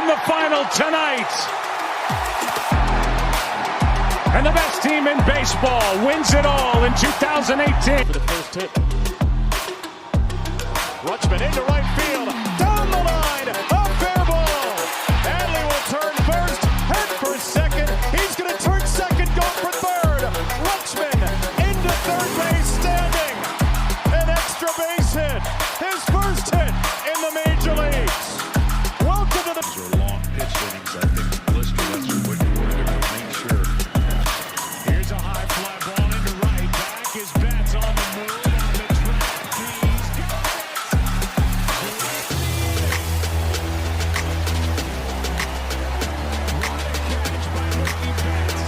the final tonight. And the best team in baseball wins it all in 2018. For the first hit. Rutschman into right field. Down the line. A fair ball. Adley will turn first. Head for second. He's going to turn second. Go for third. Rutschman into third base standing. An extra base hit. His first hit in the major leagues. Welcome to the... Those are long pitch innings, I think. Blister, that's what you wanted to make sure. Here's a high fly ball into right. Back is Betts on the move. On the track. He's got catch by Mookie Betts.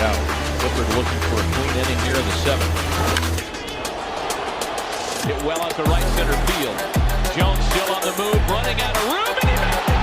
Now, Clifford looking for a clean inning here in the seventh. Hit well out to right center field. Jones still on the move, running out of room, and he makes it.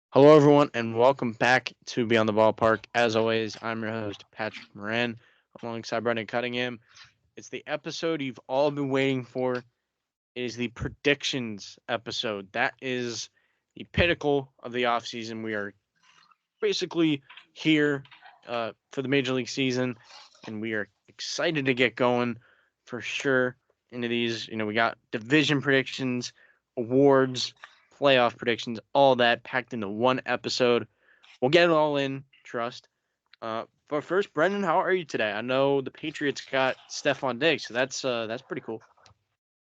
Hello, everyone, and welcome back to Beyond the Ballpark. As always, I'm your host, Patrick Moran, alongside Brendan Cunningham. It's the episode you've all been waiting for. It is the predictions episode. That is the pinnacle of the offseason. We are basically here for the Major League season, and we are excited to get going for sure into these. You know, we got division predictions, awards, playoff predictions, all that packed into one episode. We'll get it all in, trust. But first, Brendan, how are you today? I know the Patriots got Stephon Diggs, so that's pretty cool.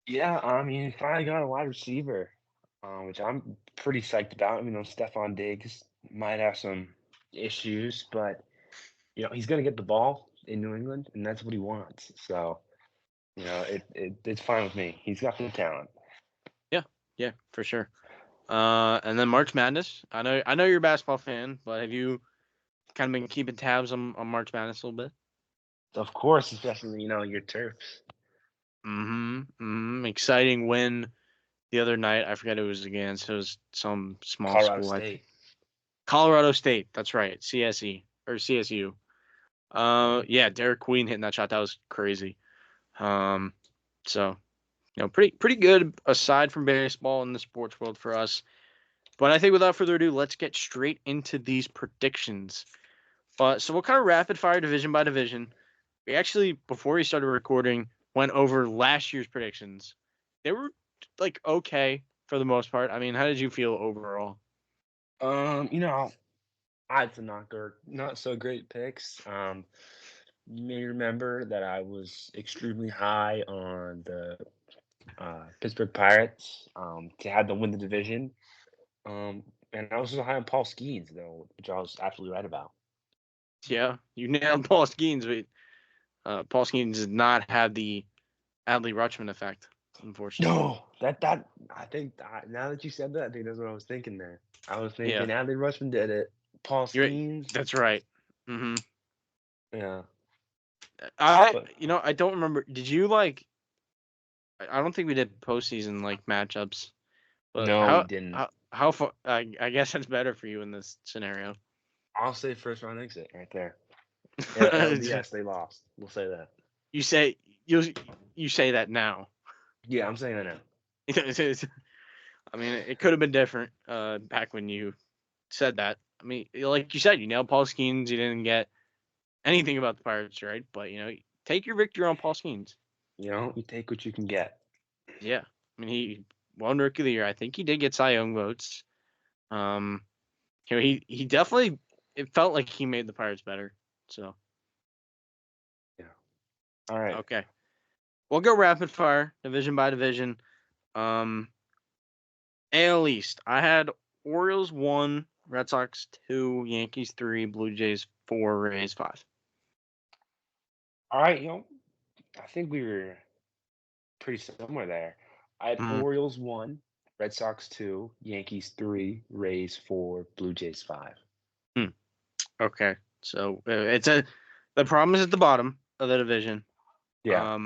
Yeah, I mean, finally got a wide receiver, which I'm pretty psyched about. You know, Stephon Diggs might have some issues, but he's gonna get the ball in New England, and that's what he wants. So, it's fine with me. He's got the talent. Yeah, for sure. And then March Madness. I know you're a basketball fan, but have you kind of been keeping tabs on March Madness a little bit? Of course, especially your turfs. Exciting win the other night. I forget who it was against. It was some small Colorado school. State. Colorado State. That's right. CSE or CSU. Yeah, Derek Queen hitting that shot. That was crazy. So, pretty good aside from baseball in the sports world for us. But I think without further ado, let's get straight into these predictions. So we'll kind of rapid fire division by division. We actually, before we started recording, went over last year's predictions. They were okay for the most part. I mean, how did you feel overall? I had some not so great picks. You may remember that I was extremely high on the Pittsburgh Pirates to have them win the division. And I was also high on Paul Skeens, though, which I was absolutely right about. Yeah, you nailed Paul Skeens, but Paul Skeens did not have the Adley Rutschman effect, unfortunately. No, that I think now that you said that, I think that's what I was thinking there. I was thinking Adley Rutschman did it. Paul Skeens. That's right. Mm-hmm. Yeah. I don't remember. Did you I don't think we did postseason matchups. But no, we didn't. How far? I guess that's better for you in this scenario. I'll say first round exit right there. Yes, they lost. We'll say that. You say that now. Yeah, I'm saying that now. I mean, it could have been different back when you said that. I mean, like you said, you nailed Paul Skeens. You didn't get anything about the Pirates, right? But take your victory on Paul Skeens. You take what you can get. Yeah, I mean, he won Rookie of the Year. I think he did get Cy Young votes. He definitely. It felt like he made the Pirates better. So. Yeah. All right. Okay. We'll go rapid fire, division by division. AL East. I had Orioles 1, Red Sox 2, Yankees 3, Blue Jays 4, Rays 5. All right, I think we were pretty similar there. I had Orioles 1, Red Sox 2, Yankees 3, Rays 4, Blue Jays 5. Okay, so it's a The problem is at the bottom of the division. Yeah.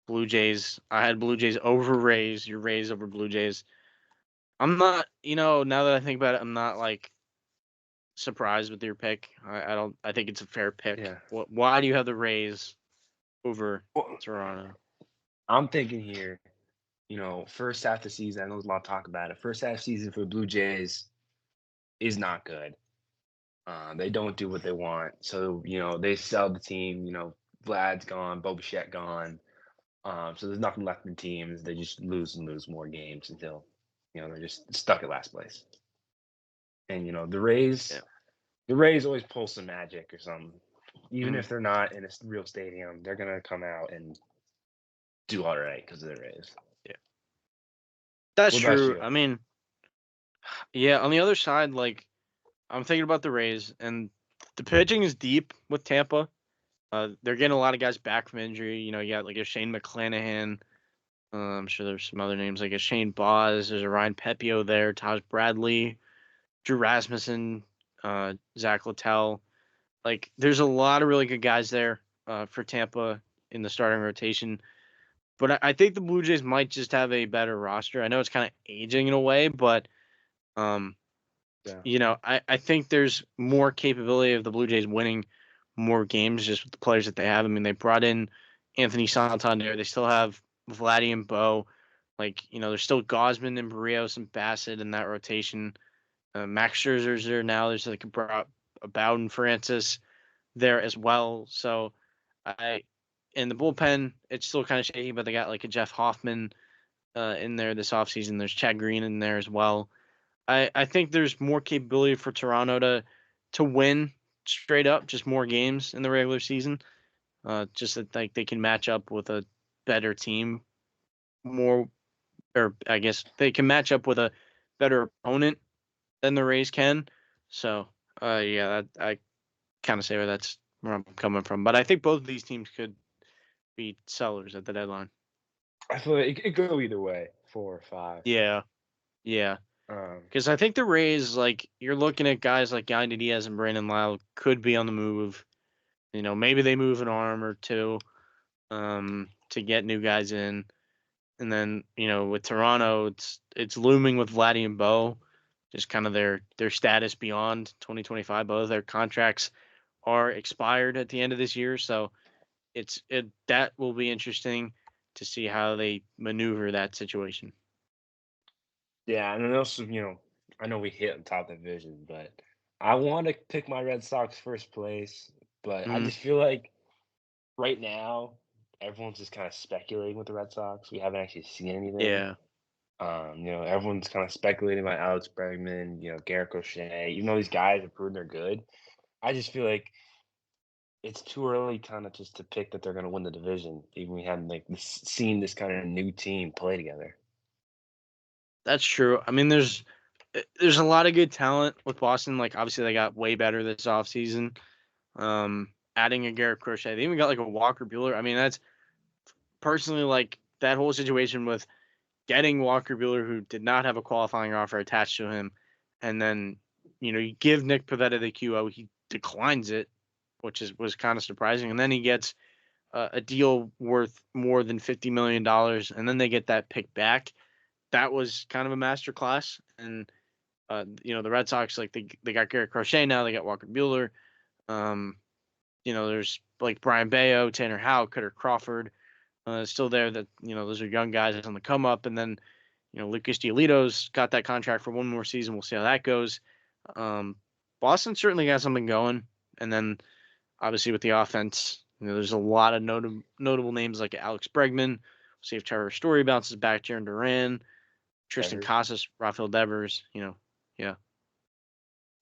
Blue Jays. I had Blue Jays over Rays. Your Rays over Blue Jays. I'm not, now that I think about it, I'm not like surprised with your pick. I don't. I think it's a fair pick. Yeah. Why do you have the Rays over Well, Toronto? I'm thinking here, first half of the season, I know there's a lot of talk about it. First half season for the Blue Jays is not good. They don't do what they want. So, they sell the team. Vlad's gone, Bo Bichette gone. So there's nothing left in teams. They just lose and lose more games until, they're just stuck at last place. And, Yeah. the Rays always pull some magic or something. Even Mhm. if they're not in a real stadium, they're going to come out and do all right because of the Rays. Yeah. That's What about true. you? I mean, yeah. On the other side, like I'm thinking about the Rays, and the pitching is deep with Tampa. They're getting a lot of guys back from injury. You got like a Shane McClanahan. I'm sure there's some other names like a Shane Baz. There's a Ryan Pepio there, Taj Bradley, Drew Rasmussen, Zach Littell. Like, there's a lot of really good guys there for Tampa in the starting rotation. But I think the Blue Jays might just have a better roster. I know it's kind of aging in a way, but um, Yeah. I think there's more capability of the Blue Jays winning more games just with the players that they have. I mean, they brought in Anthony Santander. They still have Vladdy and Bo. Like, there's still Gosman and Barrios and Bassett in that rotation. Max Scherzer's there now. There's like a Bowden Francis there as well. So in the bullpen, it's still kind of shaky, but they got like a Jeff Hoffman in there this offseason. There's Chad Green in there as well. I think there's more capability for Toronto to win straight up, just more games in the regular season. Just that like they can match up with a better team more, or I guess they can match up with a better opponent than the Rays can. So yeah, I kind of say where I'm coming from. But I think both of these teams could be sellers at the deadline. I feel like it could go either way, 4 or 5. Yeah, yeah. Um, Because I think the Rays, like you're looking at guys like Yandy Diaz and Brandon Lyle could be on the move. Maybe they move an arm or two to get new guys in. And then, with Toronto, it's looming with Vladdy and Bo, just kind of their status beyond 2025. Both their contracts are expired at the end of this year, so that will be interesting to see how they maneuver that situation. yeah, and then also, I know we hit on top of the division, but I want to pick my Red Sox first place, but I Mm, just feel like right now everyone's just kind of speculating with the Red Sox. We haven't actually seen anything. yeah, Everyone's kind of speculating about Alex Bregman, Garrett Crochet. Even though these guys have proven they're good, I just feel like it's too early, kind of just to pick that they're going to win the division. Even we haven't seen this kind of new team play together. that's true. I mean, there's a lot of good talent with Boston. Like obviously they got way better this offseason. Adding a Garrett Crochet, they even got like a Walker Bueller. I mean, that's personally like that whole situation with getting Walker Bueller, who did not have a qualifying offer attached to him, and then you give Nick Pivetta the QO, he declines it, which was kind of surprising, and then he gets a deal worth more than $50 million, and then they get that pick back. That was kind of a masterclass, and the Red Sox like they got Garrett Crochet now, they got Walker Bueller. Um, there's like Brian Bayo, Tanner Howe, Cutter Crawford still there. That those are young guys on the come up, and then Lucas Giolito's got that contract for one more season. We'll see how that goes. Um, Boston certainly got something going, and then obviously with the offense, there's a lot of notable names like Alex Bregman. We'll see if Trevor Story bounces back. Jaron Duran, Tristan Devers. Casas, Rafael Devers. Yeah,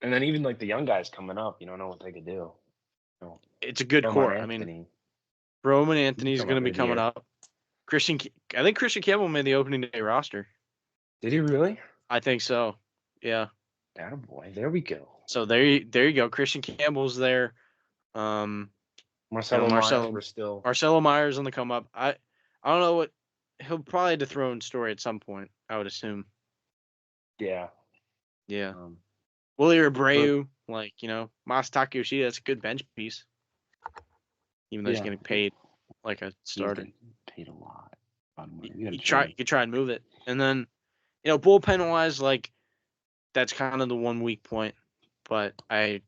And then even like the young guys coming up, you don't know what they could do. it's a good Roman core. I mean, Anthony, Roman he could Anthony's come going up to be coming mid-year. up. I think Christian Campbell made the opening day roster. Did he really? I think so. Yeah. Attaboy. There we go. So there you go. Christian Campbell's there. Um, Marcelo Myers, we're still. Marcelo Myers on the come up. I don't know what he'll probably dethrone Story at some point. I would assume. Yeah. Yeah. Um, Willie but Abreu, like Masataka Yoshida, that's a good bench piece. even though he's Yeah. getting paid like a He's starter. getting paid a lot of money. You could try and move it, and then bullpen wise, like that's kind of the one weak point. But I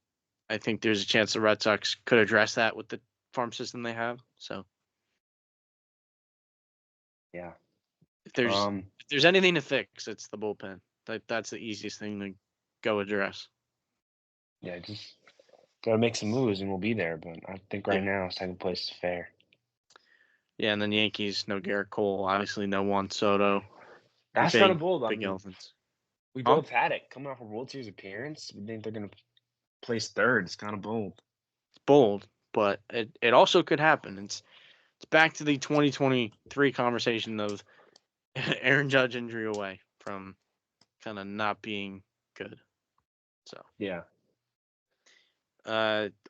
think there's a chance the Red Sox could address that with the farm system they have. So Yeah. if there's anything to fix, it's the bullpen. That's the easiest thing to go address. Yeah, just gotta make some moves and we'll be there. But I think right now second place is fair. Yeah, and then Yankees, no Garrett Cole, obviously no Juan Soto. That's kind of bold. Big elephants. We Huh? both had it coming off a World Series appearance. We think they're gonna place third. It's kind of bold. It's bold, but it also could happen. It's back to the 2023 conversation of Aaron Judge injury away from kind of not being good. So Yeah.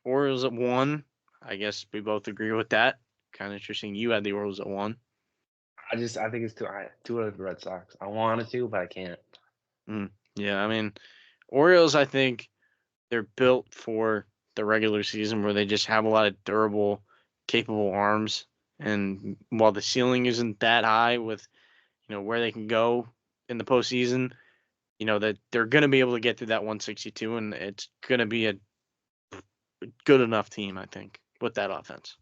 Orioles at 1. I guess we both agree with that. Kind of interesting. You had the Orioles at 1. I think it's too out of the Red Sox. I wanted to, but I can't. Yeah, I mean, Orioles, I think they're built for the regular season where they just have a lot of durable, capable arms. And while the ceiling isn't that high with, where they can go in the postseason, that they're going to be able to get through that 162, and it's going to be a good enough team, I think, with that offense.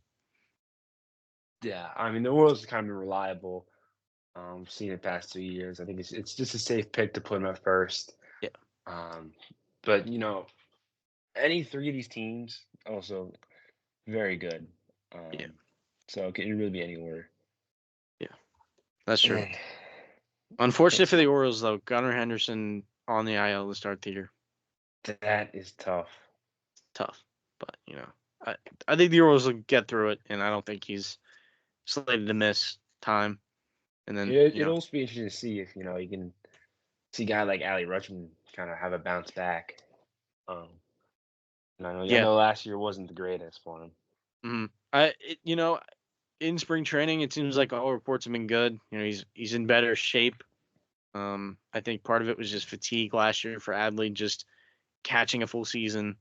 Yeah, I mean the Orioles have kind of been reliable. Seen it past 2 years. I think it's just a safe pick to put them at first. Yeah. But any three of these teams also very good. Yeah. So it can really be any order. Yeah, that's true. And Unfortunate for the Orioles, though, Gunnar Henderson on the IL to start the year. that is tough. Tough, but I think the Orioles will get through it, and I don't think he's slated to miss time. And then It'll also be interesting to see if you can see a guy like Ali Rutschman kind of have a bounce back. I know last year wasn't the greatest for him. In spring training, it seems like all reports have been good. He's in better shape. I think part of it was just fatigue last year for Adley, just catching a full season.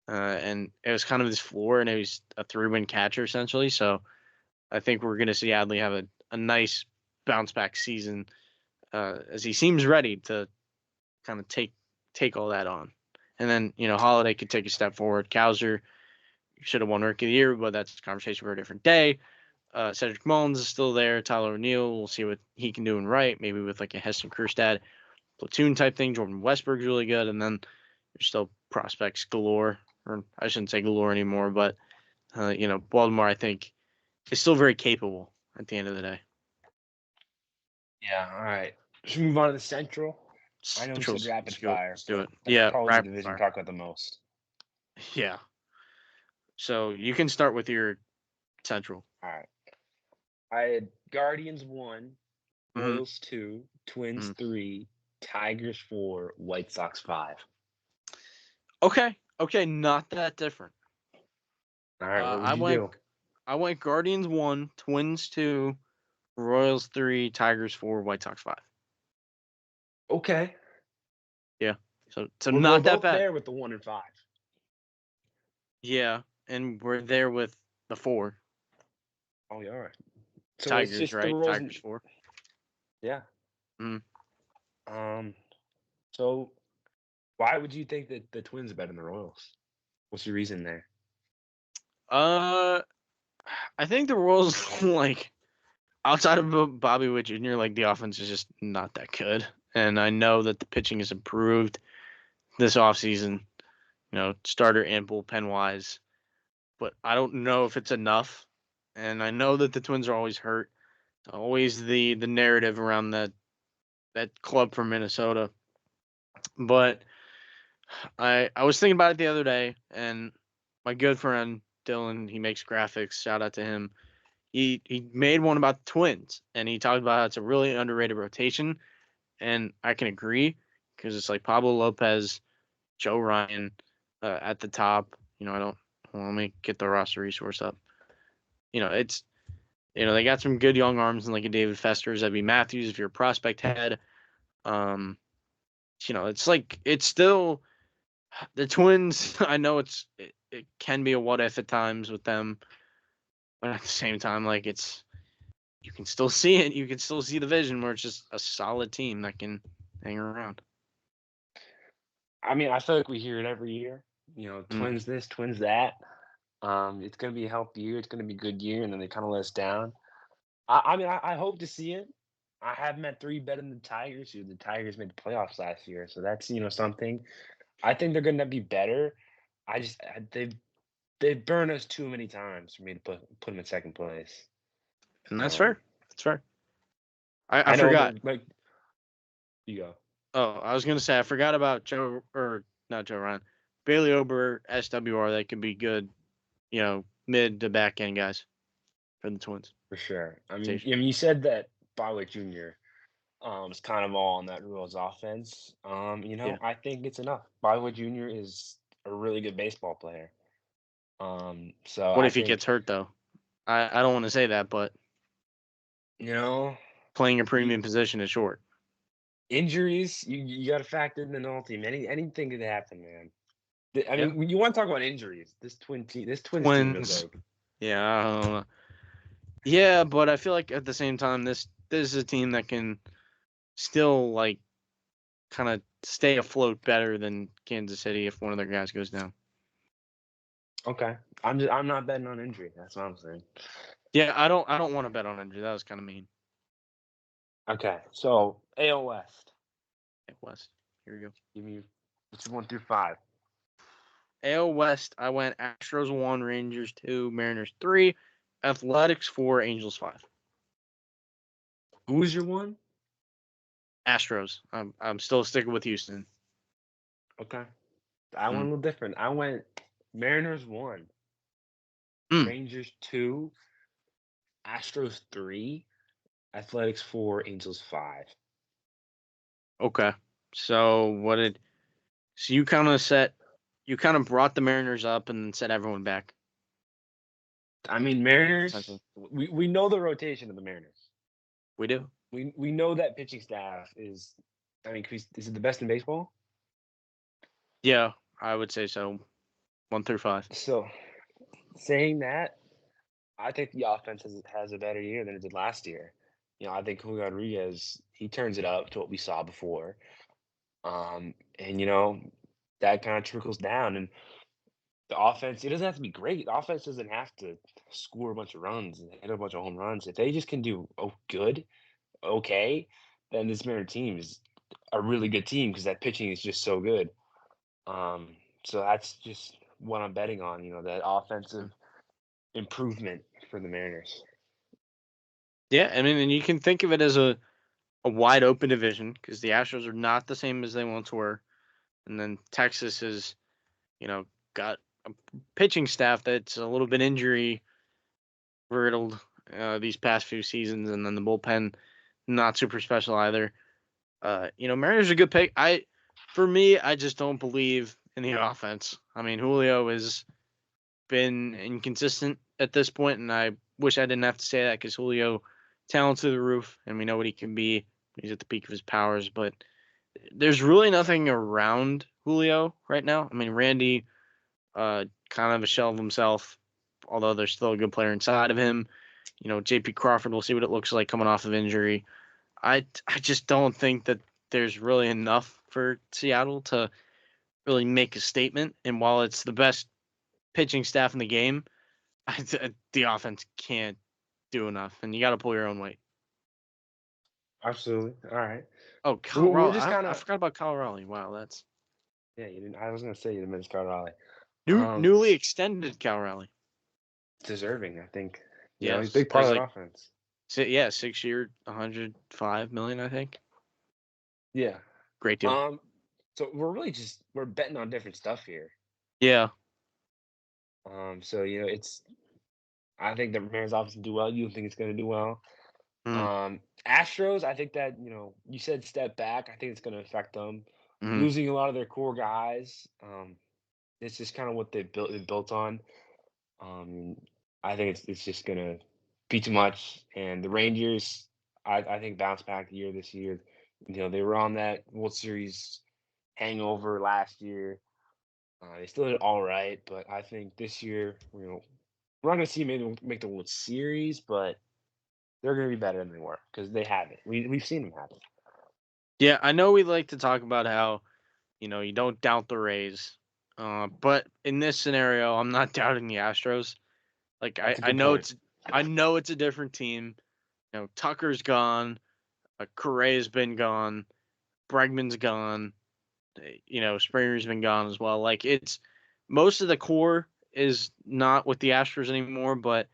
And it was kind of his floor, and it was a 3-win catcher essentially. So I think we're going to see Adley have a nice bounce back season as he seems ready to kind of take all that on. And then, Holiday could take a step forward. Kowser should have won Rookie of the Year, but that's a conversation for a different day. Cedric Mullins is still there. Tyler O'Neill, we'll see what he can do in right, maybe with like a Heston Kjerstad platoon type thing. Jordan Westberg's really good. And then there's still prospects galore, or I shouldn't say galore anymore, but, Baltimore, I think, is still very capable at the end of the day. Yeah, all right. Should we move on to the Central? I know we said rapid fire. Let's do it. That's Yeah, probably the rapid division we fire. talk about the most. Yeah. So you can start with your Central. All right. I had Guardians 1, Royals 2, Twins 3, Tigers 4, White Sox 5. Okay, not that different. All right, what would you do? I went Guardians 1, Twins 2, Royals 3, Tigers 4, White Sox 5. Okay. Yeah. So we're not that both bad. there with the 1 and 5. Yeah, and we're there with the 4. Oh, yeah, all right. So Tigers, it's just right? the Tigers 4. Yeah. Mm. So why would you think that the Twins are better than the Royals? What's your reason there? I think the Royals, like, outside of Bobby Witt Jr., like, the offense is just not that good. And I know that the pitching has improved this offseason, starter and bullpen-wise. But I don't know if it's enough. And I know that the Twins are always hurt. Always the narrative around that club from Minnesota. But I was thinking about it the other day, and my good friend Dylan, he makes graphics. Shout out to him. He made one about the Twins, and he talked about how it's a really underrated rotation, and I can agree because it's like Pablo Lopez, Joe Ryan at the top. Let me get the roster resource up. It's they got some good young arms and like a David Festers, Ebby Matthews if you're a prospect head. It's like it's still the Twins. I know it can be a what if at times with them, But at the same time, like you can still see it. You can still see the vision where it's just a solid team that can hang around. I mean, I feel like we hear it every year. Mm. Twins this, twins that. It's gonna be a healthy year. It's gonna be a good year, and then they kind of let us down. I mean, I hope to see it. I have them at 3 better than the Tigers, who the Tigers made the playoffs last year, so that's something. I think they're gonna be better. They've burned us too many times for me to put them in second place. And that's Um, fair. That's fair. I I know forgot. they're like you go. Oh, I was gonna say I forgot about Joe or not Joe Ryan. Bailey Ober, SWR, they could be good, mid to back end guys for the Twins. For sure. Rotation. You said that Byway Jr. Is kind of all on that Royals offense. Yeah. I think it's enough. Byway Jr. is a really good baseball player. So What I if he think gets hurt though? I don't want to say that, but you know playing a you, premium position is short. injuries. You got to factor in the whole team. Anything could happen, man. I Yeah. mean, when you want to talk about injuries, this Twins team is Twins. like Yeah. I don't know. Yeah, but I feel like at the same time, this is a team that can still like kind of stay afloat better than Kansas City if one of their guys goes down. okay. I'm not betting on injury. That's what I'm saying. Yeah, I don't want to bet on injury. That was kind of mean. Okay, so AL West. It was. Here we go. Give me what's 1 through 5. AL West, I went Astros 1, Rangers 2, Mariners 3, Athletics 4, Angels 5. Who's your one? Astros. I'm still sticking with Houston. Okay. I went a little different. I went Mariners 1, Mm. Rangers 2, Astros 3, Athletics 4, Angels 5. Okay. So you kind of brought the Mariners up and set everyone back. I mean, Mariners, Essentially. we know the rotation of the Mariners. We do. We know that pitching staff is, I mean, is it the best in baseball? Yeah, I would say so. 1 through 5. So, saying that, I think the offense has a better year than it did last year. I think Julio Rodriguez, he turns it up to what we saw before. And that kind of trickles down. And the offense, it doesn't have to be great. The offense doesn't have to score a bunch of runs and hit a bunch of home runs. If they just can do okay, then this Mariner team is a really good team because that pitching is just so good. So that's just what I'm betting on. That offensive improvement for the Mariners. Yeah, I mean, and you can think of it as a wide open division because the Astros are not the same as they once were. And then Texas has, got a pitching staff that's a little bit injury riddled these past few seasons, and then the bullpen not super special either. Mariners are a good pick. For me, I just don't believe in the offense. I mean, Julio has been inconsistent at this point, and I wish I didn't have to say that because Julio, talent to the roof, and we know what he can be. He's at the peak of his powers, but there's really nothing around Julio right now. I mean, Randy, kind of a shell of himself, although there's still a good player inside of him. JP Crawford, we'll see what it looks like coming off of injury. I just don't think that there's really enough for Seattle to really make a statement. And while it's the best pitching staff in the game, the offense can't do enough, and you got to pull your own weight. Absolutely. All right. Oh, We'll Kyle just kind I of forgot about Kyle Raleigh. Wow, that's you didn't. I was gonna say you didn't mention Carl Raleigh. newly extended Kyle Raleigh. Deserving, I think. He's a Yes, big part there's of that like offense. 6 year, 105 million, I think. Yeah. Great deal. So we're betting on different stuff here. Yeah. So I think the Mariners offense will do well. You think it's gonna do well. Mm-hmm. Astros, I think that, you said step back. I think it's gonna affect them. Mm-hmm. Losing a lot of their core guys. It's just kind of what they've built on. I think it's just gonna be too much. And the Rangers, I think bounce back the year this year. They were on that World Series hangover last year. They still did all right, but I think this year, we're we're not going to see maybe make the World Series, but they're going to be better than they were because they have it. We've seen them have it. Yeah, I know we like to talk about how, you don't doubt the Rays. But in this scenario, I'm not doubting the Astros. Like That's a I good know point. it's a different team. Tucker's gone, Correa's been gone, Bregman's gone, Springer's been gone as well. Like it's most of the core is not with the Astros anymore, but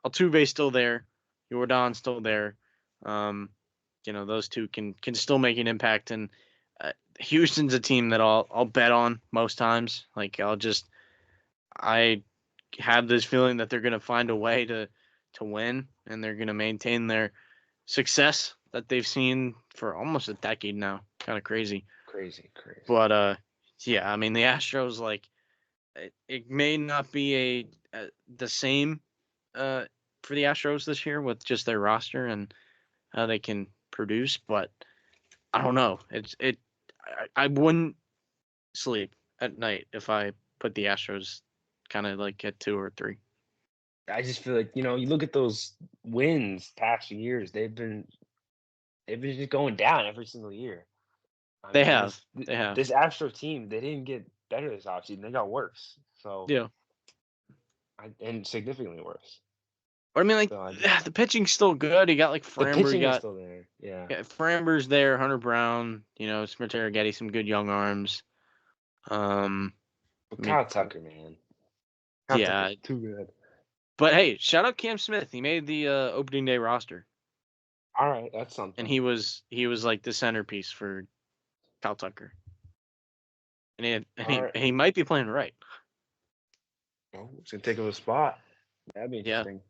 Altuve's still there, Jordan's still there. Those two can still make an impact, and Houston's a team that I'll bet on most times. Like I have this feeling that they're gonna find a way to win, and they're gonna maintain their success that they've seen for almost a decade now. Kind of crazy. Crazy. But yeah, I mean the Astros, like it may not be the same for the Astros this year with just their roster and how they can produce, but I don't know. I wouldn't sleep at night if I put the Astros kind of like at 2 or 3. I just feel like, you look at those wins past few years, they've been just going down every single year. I They mean, have. They have. this Astro team, they didn't get better this offseason. They got worse. So, Yeah. and significantly worse. But I mean, like, So the pitching's still good. You got like the Framber. pitching is still there. Yeah. Framber's there. Hunter Brown. Smith Getty, some good young arms. But Kyle Tucker, man. Kyle Yeah. Tucker's too good. But hey, shout out Cam Smith. He made the opening day roster, All right, that's something. and he was like the centerpiece for Kyle Tucker. And he might be playing right. Oh, it's gonna take up a spot. That'd be Yeah. interesting.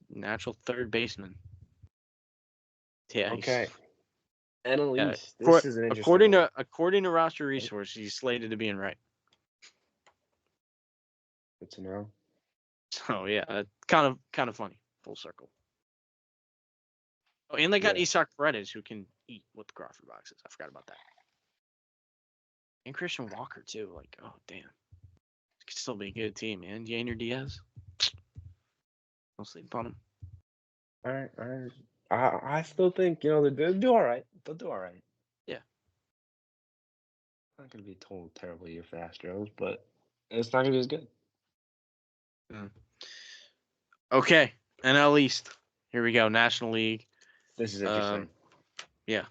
Natural third baseman. Yeah. Okay. Annalise, Yeah. this is an interesting one. According to roster resources, he's slated to be in right. Good to know. So yeah, kind of funny. Full circle. Oh, and they got Isak Paredes who can eat with the Crawford boxes. I forgot about that. And Christian Walker too. Like, oh damn, it could still be a good team, man. Yainer Diaz. Don't sleep on him. All right. I still think they'll do all right. They'll do all right. Yeah. Not gonna be a total terrible year for Astros, but it's not gonna be as good. Okay, NL East. Here we go. National League. This is interesting. Yeah,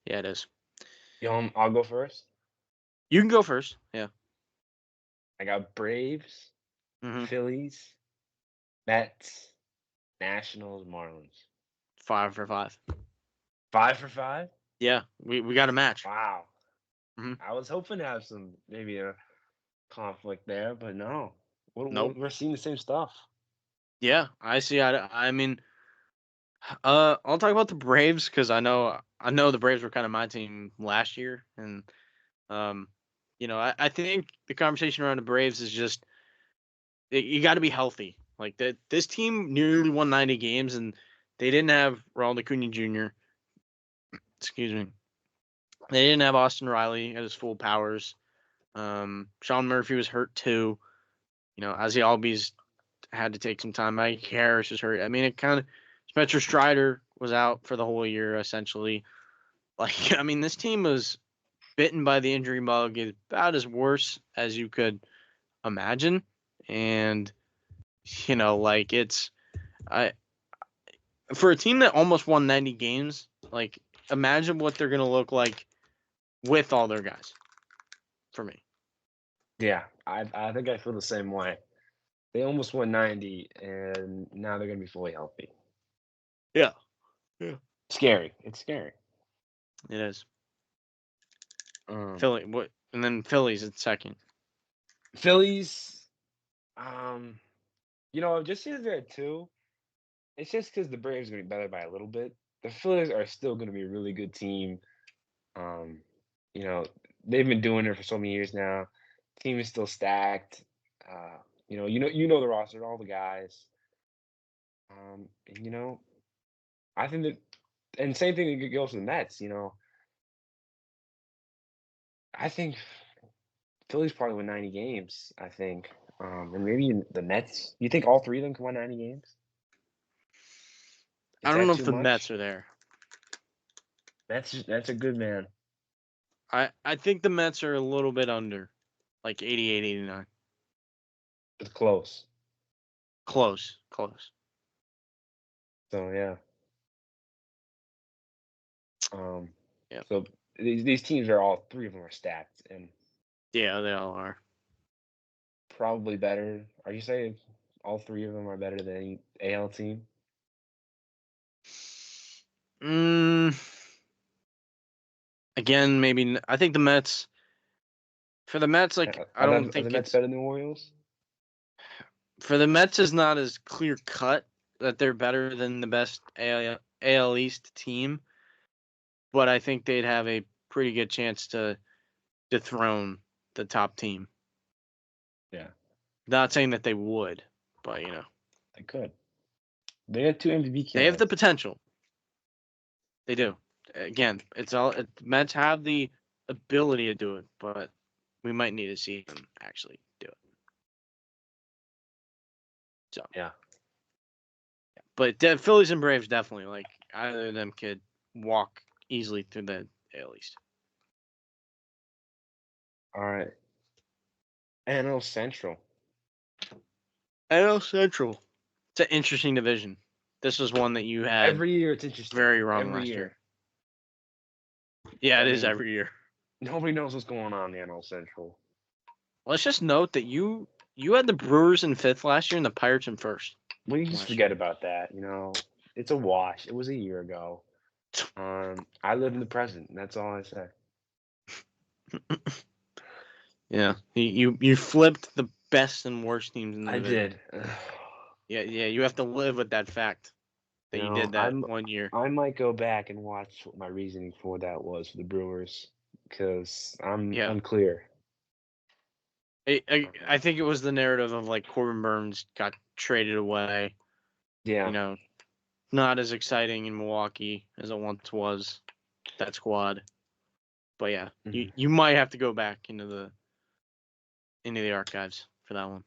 it is. I'll go first. You can go first. Yeah. I got Braves, Phillies, Mets, Nationals, Marlins. 5 for 5. 5 for 5? Yeah, we got a match. Wow. Mhm. I was hoping to have maybe a conflict there, but no. Nope. We're seeing the same stuff. Yeah, I see. I mean, I'll talk about the Braves because I know the Braves were kind of my team last year, and I think the conversation around the Braves is just you got to be healthy. Like this team nearly won 90 games, and they didn't have Ronald Acuna Jr. Excuse me. They didn't have Austin Riley at his full powers. Sean Murphy was hurt too. Ozzie Albies had to take some time. Mike Harris was hurt. I mean, it kind of Spencer Strider was out for the whole year essentially. Like, I mean, this team was bitten by the injury bug. It's about as worse as you could imagine, and like for a team that almost won 90 games, like imagine what they're gonna look like with all their guys. For me. Yeah, I think I feel the same way. They almost won 90, and now they're going to be fully healthy. Yeah. Scary. It's scary. It is. Philly, what? And then Phillies at second. Phillies, just because they're at 2, it's just because the Braves are going to be better by a little bit. The Phillies are still going to be a really good team. They've been doing it for so many years now. Team is still stacked. You know the roster, all the guys. I think that, and same thing goes for the Mets. I think Phillies probably win 90 games. I think. And maybe the Mets. You think all three of them can win 90 games? I Is don't that know too if the much? Mets are there. That's a good man. I think the Mets are a little bit under, like 88, 89. It's close. Close. So yeah. Um. Yeah. So these teams are all three of them are stacked and Yeah, they all are. probably better. Are you saying all three of them are better than any AL team? Mm, again, maybe I think the Mets. For the Mets, like I don't Are the think Mets it's better than the Orioles? for the Mets is not as clear cut that they're better than the best AL East team, but I think they'd have a pretty good chance to dethrone the top team. Yeah, Not saying that they would, but they could. They had two MVP they have the candidates. potential. They do. Again, Mets have the ability to do it, but we might need to see them actually do it. So, Yeah. but Phillies and Braves definitely like either of them could walk easily through the AL East. All right. NL Central. NL Central. It's an interesting division. This was one that you had Every year it's interesting. very wrong Every last year. year. Yeah, it I is mean, every year. nobody knows what's going on in the NL Central. Let's just note that you had the Brewers in 5th last year and the Pirates in 1st. Well, you just last forget about that. It's a wash. It was a year ago. I live in the present. And that's all I say. Yeah, you flipped the best and worst teams in the I division. did. Yeah, you have to live with that fact that you did that one year. I might go back and watch what my reasoning for that was for the Brewers because I'm Yeah, unclear. I think it was the narrative of like Corbin Burns got traded away. Yeah. Not as exciting in Milwaukee as it once was. That squad, but yeah, Mhm. you might have to go back into the archives for that one.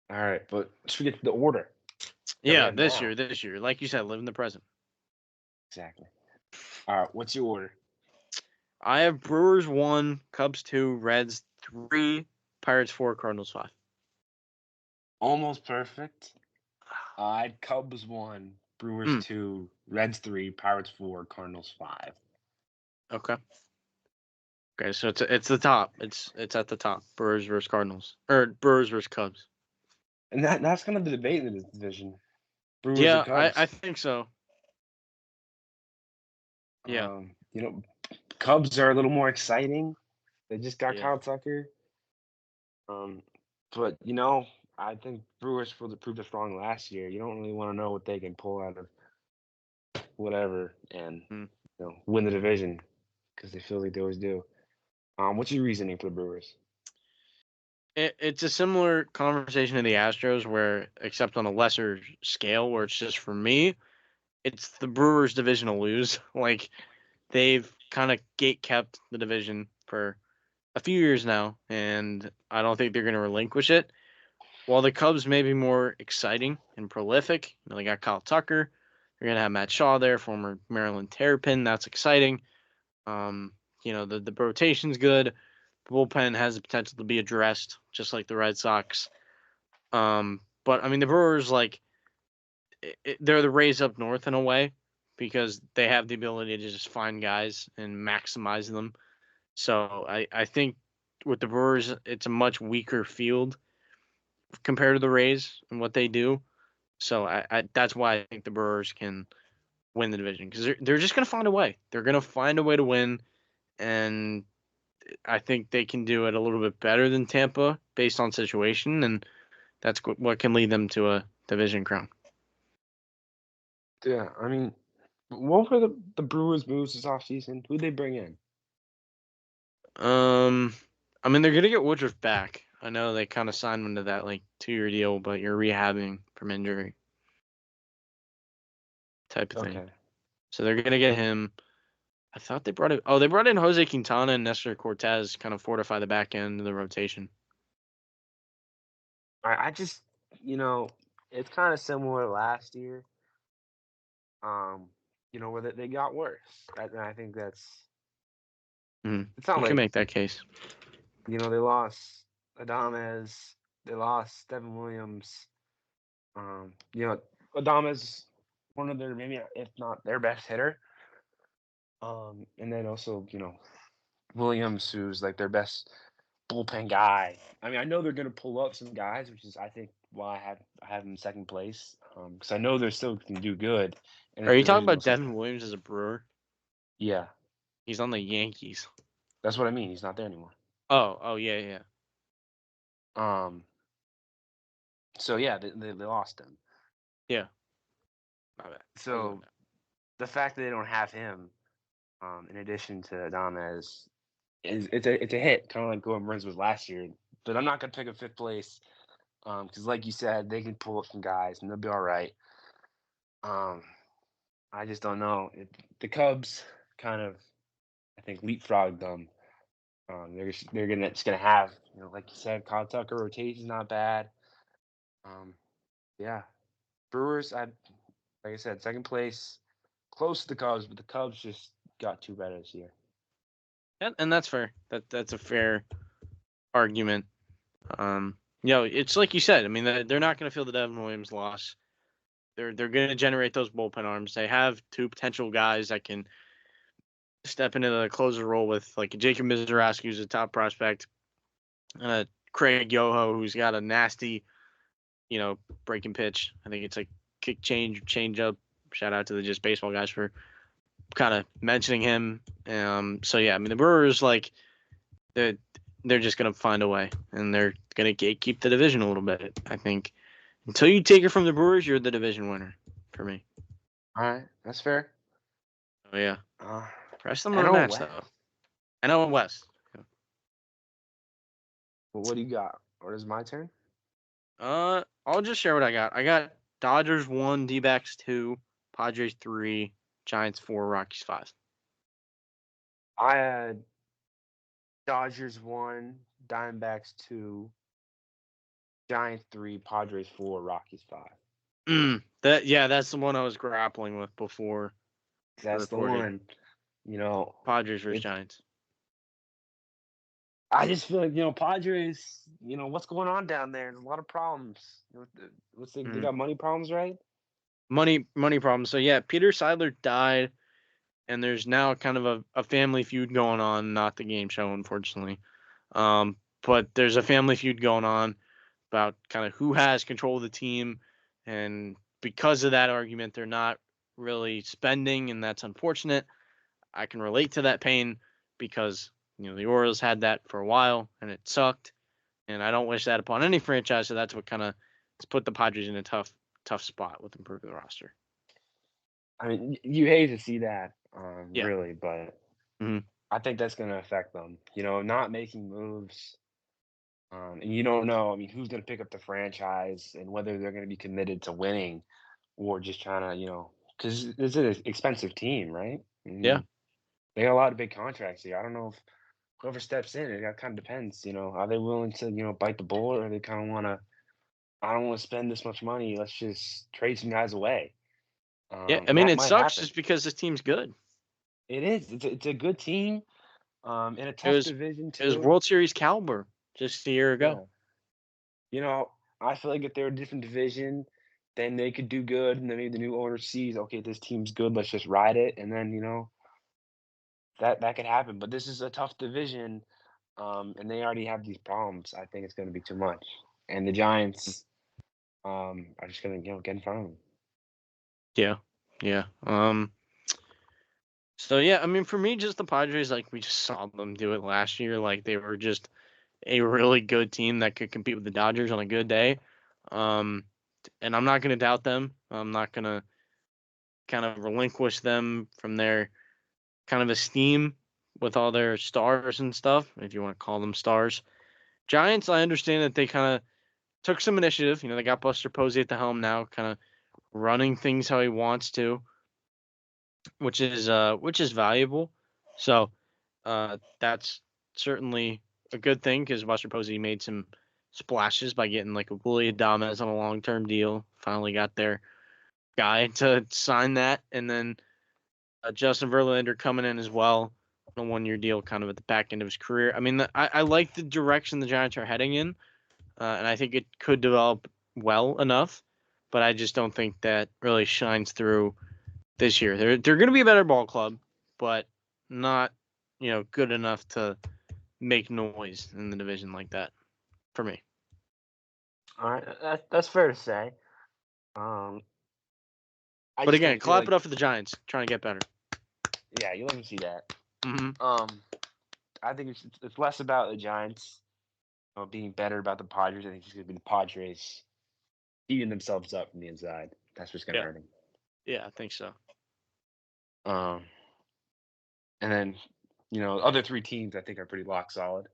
All right, but should we get to the order that we Yeah, have now? this year, like you said, live in the present. Exactly. All right, what's your order? I have Brewers 1, Cubs 2, Reds 3, Pirates 4, Cardinals 5. Almost perfect. I had Cubs 1, Brewers Mm. 2, Reds 3, Pirates 4, Cardinals 5. Okay. Okay, so it's the top. It's at the top. Brewers versus Cardinals, or Brewers versus Cubs. And that's kind of the debate in this division. Brewers or Yeah, Cubs. I think so. Yeah. Cubs are a little more exciting. They just got Yeah. Kyle Tucker. But I think Brewers proved us wrong last year. You don't really want to know what they can pull out of whatever and Mm. win the division because they feel like they always do. What's your reasoning for the Brewers? It's a similar conversation to the Astros, where except on a lesser scale, where it's just for me, it's the Brewers' division to lose. Like they've kind of gate kept the division for a few years now, and I don't think they're going to relinquish it. While the Cubs may be more exciting and prolific, they got Kyle Tucker. They're going to have Matt Shaw there, former Maryland Terrapin. That's exciting. The rotation's good. The bullpen has the potential to be addressed, just like the Red Sox. But I mean, the Brewers, like, they're the Rays up north in a way because they have the ability to just find guys and maximize them. So I think with the Brewers, it's a much weaker field compared to the Rays and what they do. So I that's why I think the Brewers can win the division because they're just gonna find a way. They're gonna find a way to win, and I think they can do it a little bit better than Tampa based on situation, and that's what can lead them to a division crown. Yeah, I mean, what were the Brewers' moves this offseason? Who'd they bring in? I mean they're gonna get Woodruff back. I know they kind of signed him to that like 2-year deal, but you're rehabbing from injury type of thing. Okay. So they're gonna get him. I thought they brought in Jose Quintana and Nestor Cortez, kind of fortify the back end of the rotation. I just, it's kind of similar to last year. Um, where they got worse. And I think it's not You can like, make that case. they lost Adames, they lost Devin Williams. Adames, one of their, maybe if not their best hitter. And then also, Williams, who's like their best bullpen guy. I mean, I know they're going to pull up some guys, which is I think why I have them second place. Because I know they're still can do good in Are this you talking division. about Devin Williams as a Brewer? Yeah, He's on the Yankees. that's what I mean. He's not there anymore. Oh, yeah, yeah. Um. So yeah, they lost him. Yeah. My bad. So the fact that they don't have him, in addition to Adames, it's a hit, kind of like Gordon Burns was last year. But I'm not gonna pick a fifth place, because like you said, they can pull up some guys and they'll be all right. Um, I just don't know. The Cubs kind of, I think, leapfrogged them. They're gonna have, like you said, Kyle Tucker rotation's not bad. Um, yeah, Brewers. Like I said, second place, close to the Cubs, but the Cubs just got too better this year. And that's fair. That's a fair argument. It's like you said. I mean, they're not going to feel the Devin Williams loss. They're going to generate those bullpen arms. They have two potential guys that can step into the closer role with like Jacob Mizraski, who's a top prospect, and a Craig Yoho, who's got a nasty, breaking pitch. I think it's like kick change up. Shout out to the Just Baseball guys for kind of mentioning him. So yeah, I mean the Brewers they're just gonna find a way, and they're gonna keep the division a little bit. I think until you take it from the Brewers, you're the division winner for me. All right, that's fair. Oh yeah, Uh, press them on a NL match West. though. NL West. Well, what do you got? Or is it my turn? I'll just share what I got. I got Dodgers 1, D-backs 2, Padres 3, Giants 4, Rockies 5. I had Dodgers 1, Diamondbacks 2, Giants 3, Padres 4, Rockies 5. That's the one I was grappling with before. That's the recorded. one. Padres versus Giants. I just feel like, Padres, what's going on down there? There's a lot of problems. They got money problems, right? Money problems. So yeah, Peter Seidler died, and there's now kind of a family feud going on. Not the game show, unfortunately. But there's a family feud going on about kind of who has control of the team, and because of that argument, they're not really spending, and that's unfortunate. I can relate to that pain because the Orioles had that for a while, and it sucked, and I don't wish that upon any franchise. So that's what kind of put the Padres in a tough spot with improving the roster. I mean, you hate to see that, Yeah. really, but Mhm. I think that's going to affect them. Not making moves. And you don't know, I mean, who's going to pick up the franchise and whether they're going to be committed to winning or just trying to, because it's an expensive team, right? I Yeah. mean, they got a lot of big contracts here. I don't know if whoever steps in, it kind of depends. Are they willing to, bite the bullet, or they kind of want to, I don't want to spend this much money. Let's just trade some guys away. Yeah. I mean, That it might sucks happen. just because this team's good. It is. It's a good team. In a It tough was division it was too. World Series caliber just a year ago. Yeah. I feel like if they're a different division, then they could do good, and then maybe the new owner sees, okay, this team's good, let's just ride it, and then that could happen. But this is a tough division, and they already have these problems. I think it's going to be too much, and the Giants are just going to get in front of them. Yeah. Yeah. So yeah, I mean, for me, just the Padres, like we just saw them do it last year. Like they were just a really good team that could compete with the Dodgers on a good day. And I'm not going to doubt them. I'm not going to kind of relinquish them from their kind of esteem with all their stars and stuff, if you want to call them stars. Giants, I understand that they kind of took some initiative. They got Buster Posey at the helm now, kind of running things how he wants to, which is valuable. So that's certainly a good thing because Buster Posey made some splashes by getting like a Willie Adames on a long-term deal. Finally got their guy to sign that, and then Justin Verlander coming in as well on a 1-year deal, kind of at the back end of his career. I mean, I like the direction the Giants are heading in, and I think it could develop well enough, but I just don't think that really shines through this year. They're going to be a better ball club, but not good enough to make noise in the division like that for me. All right, that's fair to say. I But just again, don't feel clap like, it up for the Giants trying to get better. yeah, you let me see that. Mm-hmm. I think it's less about the Giants being better about the Padres. I think it's going to be the Padres eating themselves up from the inside. That's what's going to Yeah. hurt them. Yeah, I think so. And then, other 3 teams I think are pretty lock solid.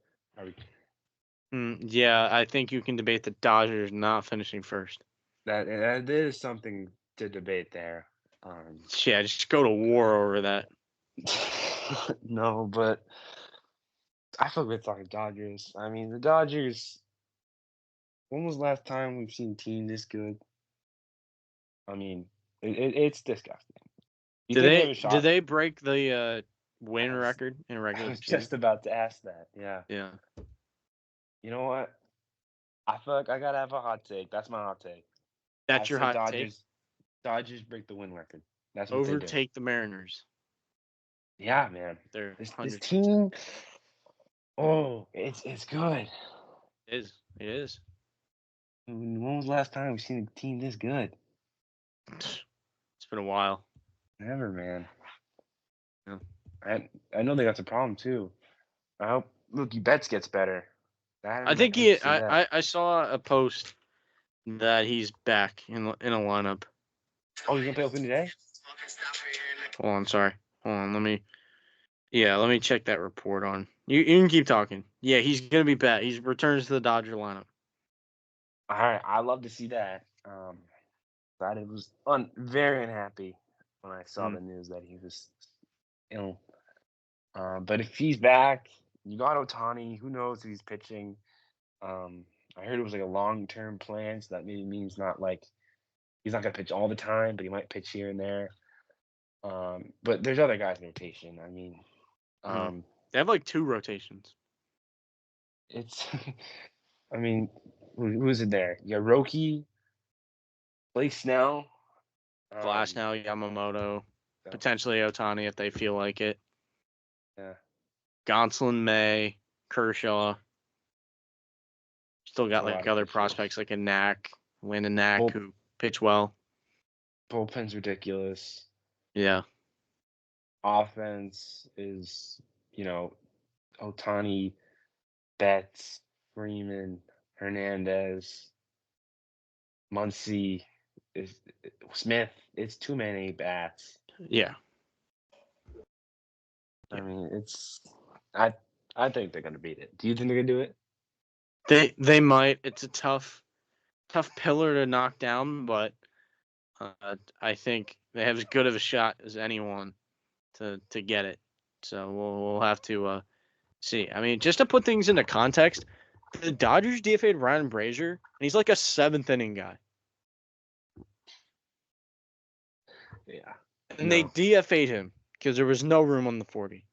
Yeah, I think you can debate the Dodgers not finishing first. That is something to debate there. Yeah, just go to war over that. No, but I feel good talking Dodgers. I mean, the Dodgers. When was the last time we've seen a team this good? I mean, it's disgusting. You think they have a Did shot? they break the win I was- record in a I regular was season? just about to ask that. Yeah. Yeah. You know what? I feel like I gotta have a hot take. That's my hot take. That's I your say hot take? Dodgers break the win record. That's what they do. Overtake the Mariners. Yeah, man. They're This 100. team. Oh, it's good. It is. It is. When was the last time we've seen a team this good? It's been a while. Never, man. Yeah. I know they got some problem too. I hope Mookie Betts gets better. I think I saw a post that he's back in a lineup. Oh, he's gonna play open today? Hold on, sorry. Hold on, let me check that report on. You can keep talking. Yeah, he's gonna be back. He returns to the Dodger lineup. All right, I love to see that. But I was very unhappy when I saw the news that he was ill. But if he's back, you got Otani. Who knows if he's pitching? I heard it was like a long-term plan, so that maybe means not like he's not gonna pitch all the time, but he might pitch here and there. But there's other guys in rotation. I mean, They have like 2 rotations. it's. I mean, who's in there? You got Roki, Blake Snell, Glass now, Yamamoto, so, potentially Otani if they feel like it. yeah. Gonsolin, May, Kershaw. Still got A lot like of other pitchers. prospects like a Knack, Landon Knack, Bull- who pitch well. Bullpen's ridiculous. Yeah. Offense is, Otani, Betts, Freeman, Hernandez, Muncy, Smith. It's too many bats. Yeah. I mean, I think they're gonna beat it. Do you think they're gonna do it? They might. It's a tough pillar to knock down, but I think they have as good of a shot as anyone to get it. So we'll have to see. I mean, just to put things into context, the Dodgers DFA'd Ryan Brazier, and he's like a 7th inning guy. Yeah. And they DFA'd him because there was no room on the 40.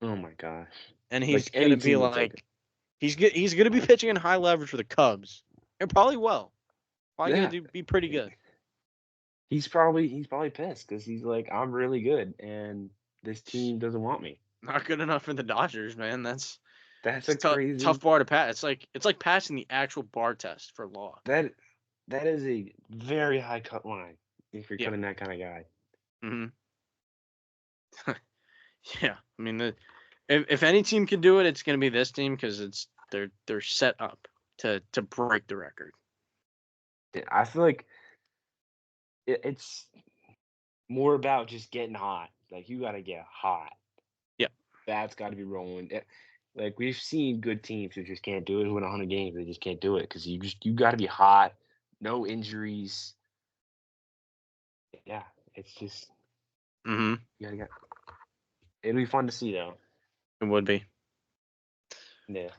Oh my gosh. And he's Like, gonna any be team will take like, he's gonna be pitching in high leverage for the Cubs, and probably well. Probably Yeah. gonna be pretty good. He's probably pissed because he's like, I'm really good, and this team doesn't want me. Not good enough for the Dodgers, man. That's That's a crazy tough bar to pass. It's like passing the actual bar test for law. That is a very high cut line if you're Yeah. cutting that kind of guy. Mm-hmm. Yeah, I mean, if any team can do it, it's going to be this team because they're set up to break the record. Yeah, I feel like it's more about just getting hot. Like, you got to get hot. Yeah. That's got to be rolling. Like, we've seen good teams who just can't do it, who win 100 games, they just can't do it because you got to be hot, no injuries. Yeah, it's just Mm-hmm. you gotta get. It'll be fun to see though. It would be. Yeah.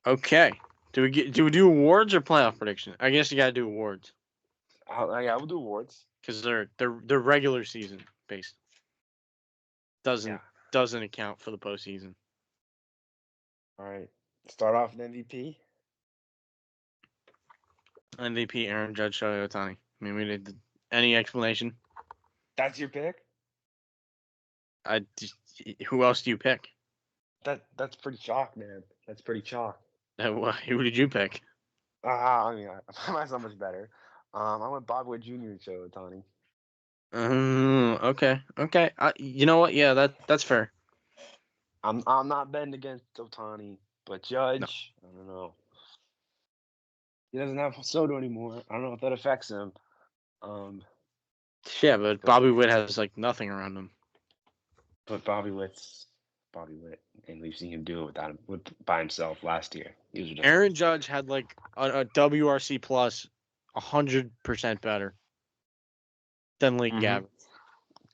Okay, Do we do awards or playoff prediction? I guess you gotta do awards Yeah, we'll do awards. because they're regular season based. Doesn't account for the postseason. All right. Start off with MVP. MVP Aaron Judge, Shohei Ohtani. I mean, we did any explanation. That's your pick? Who else do you pick? That's pretty chalk, man. That's pretty chalk. Who did you pick? I mean, I find myself much better. I went Bob Wood Jr. and Shohei Ohtani. Okay. You know what? Yeah, that's fair. I'm not betting against Ohtani, but Judge, I don't know. He doesn't have Soto anymore. I don't know if that affects him. Yeah, but Bobby Witt has like nothing around him. But Bobby Witt, and we've seen him do it by himself last year. He was Aaron Judge had like a WRC plus 100% better than league average.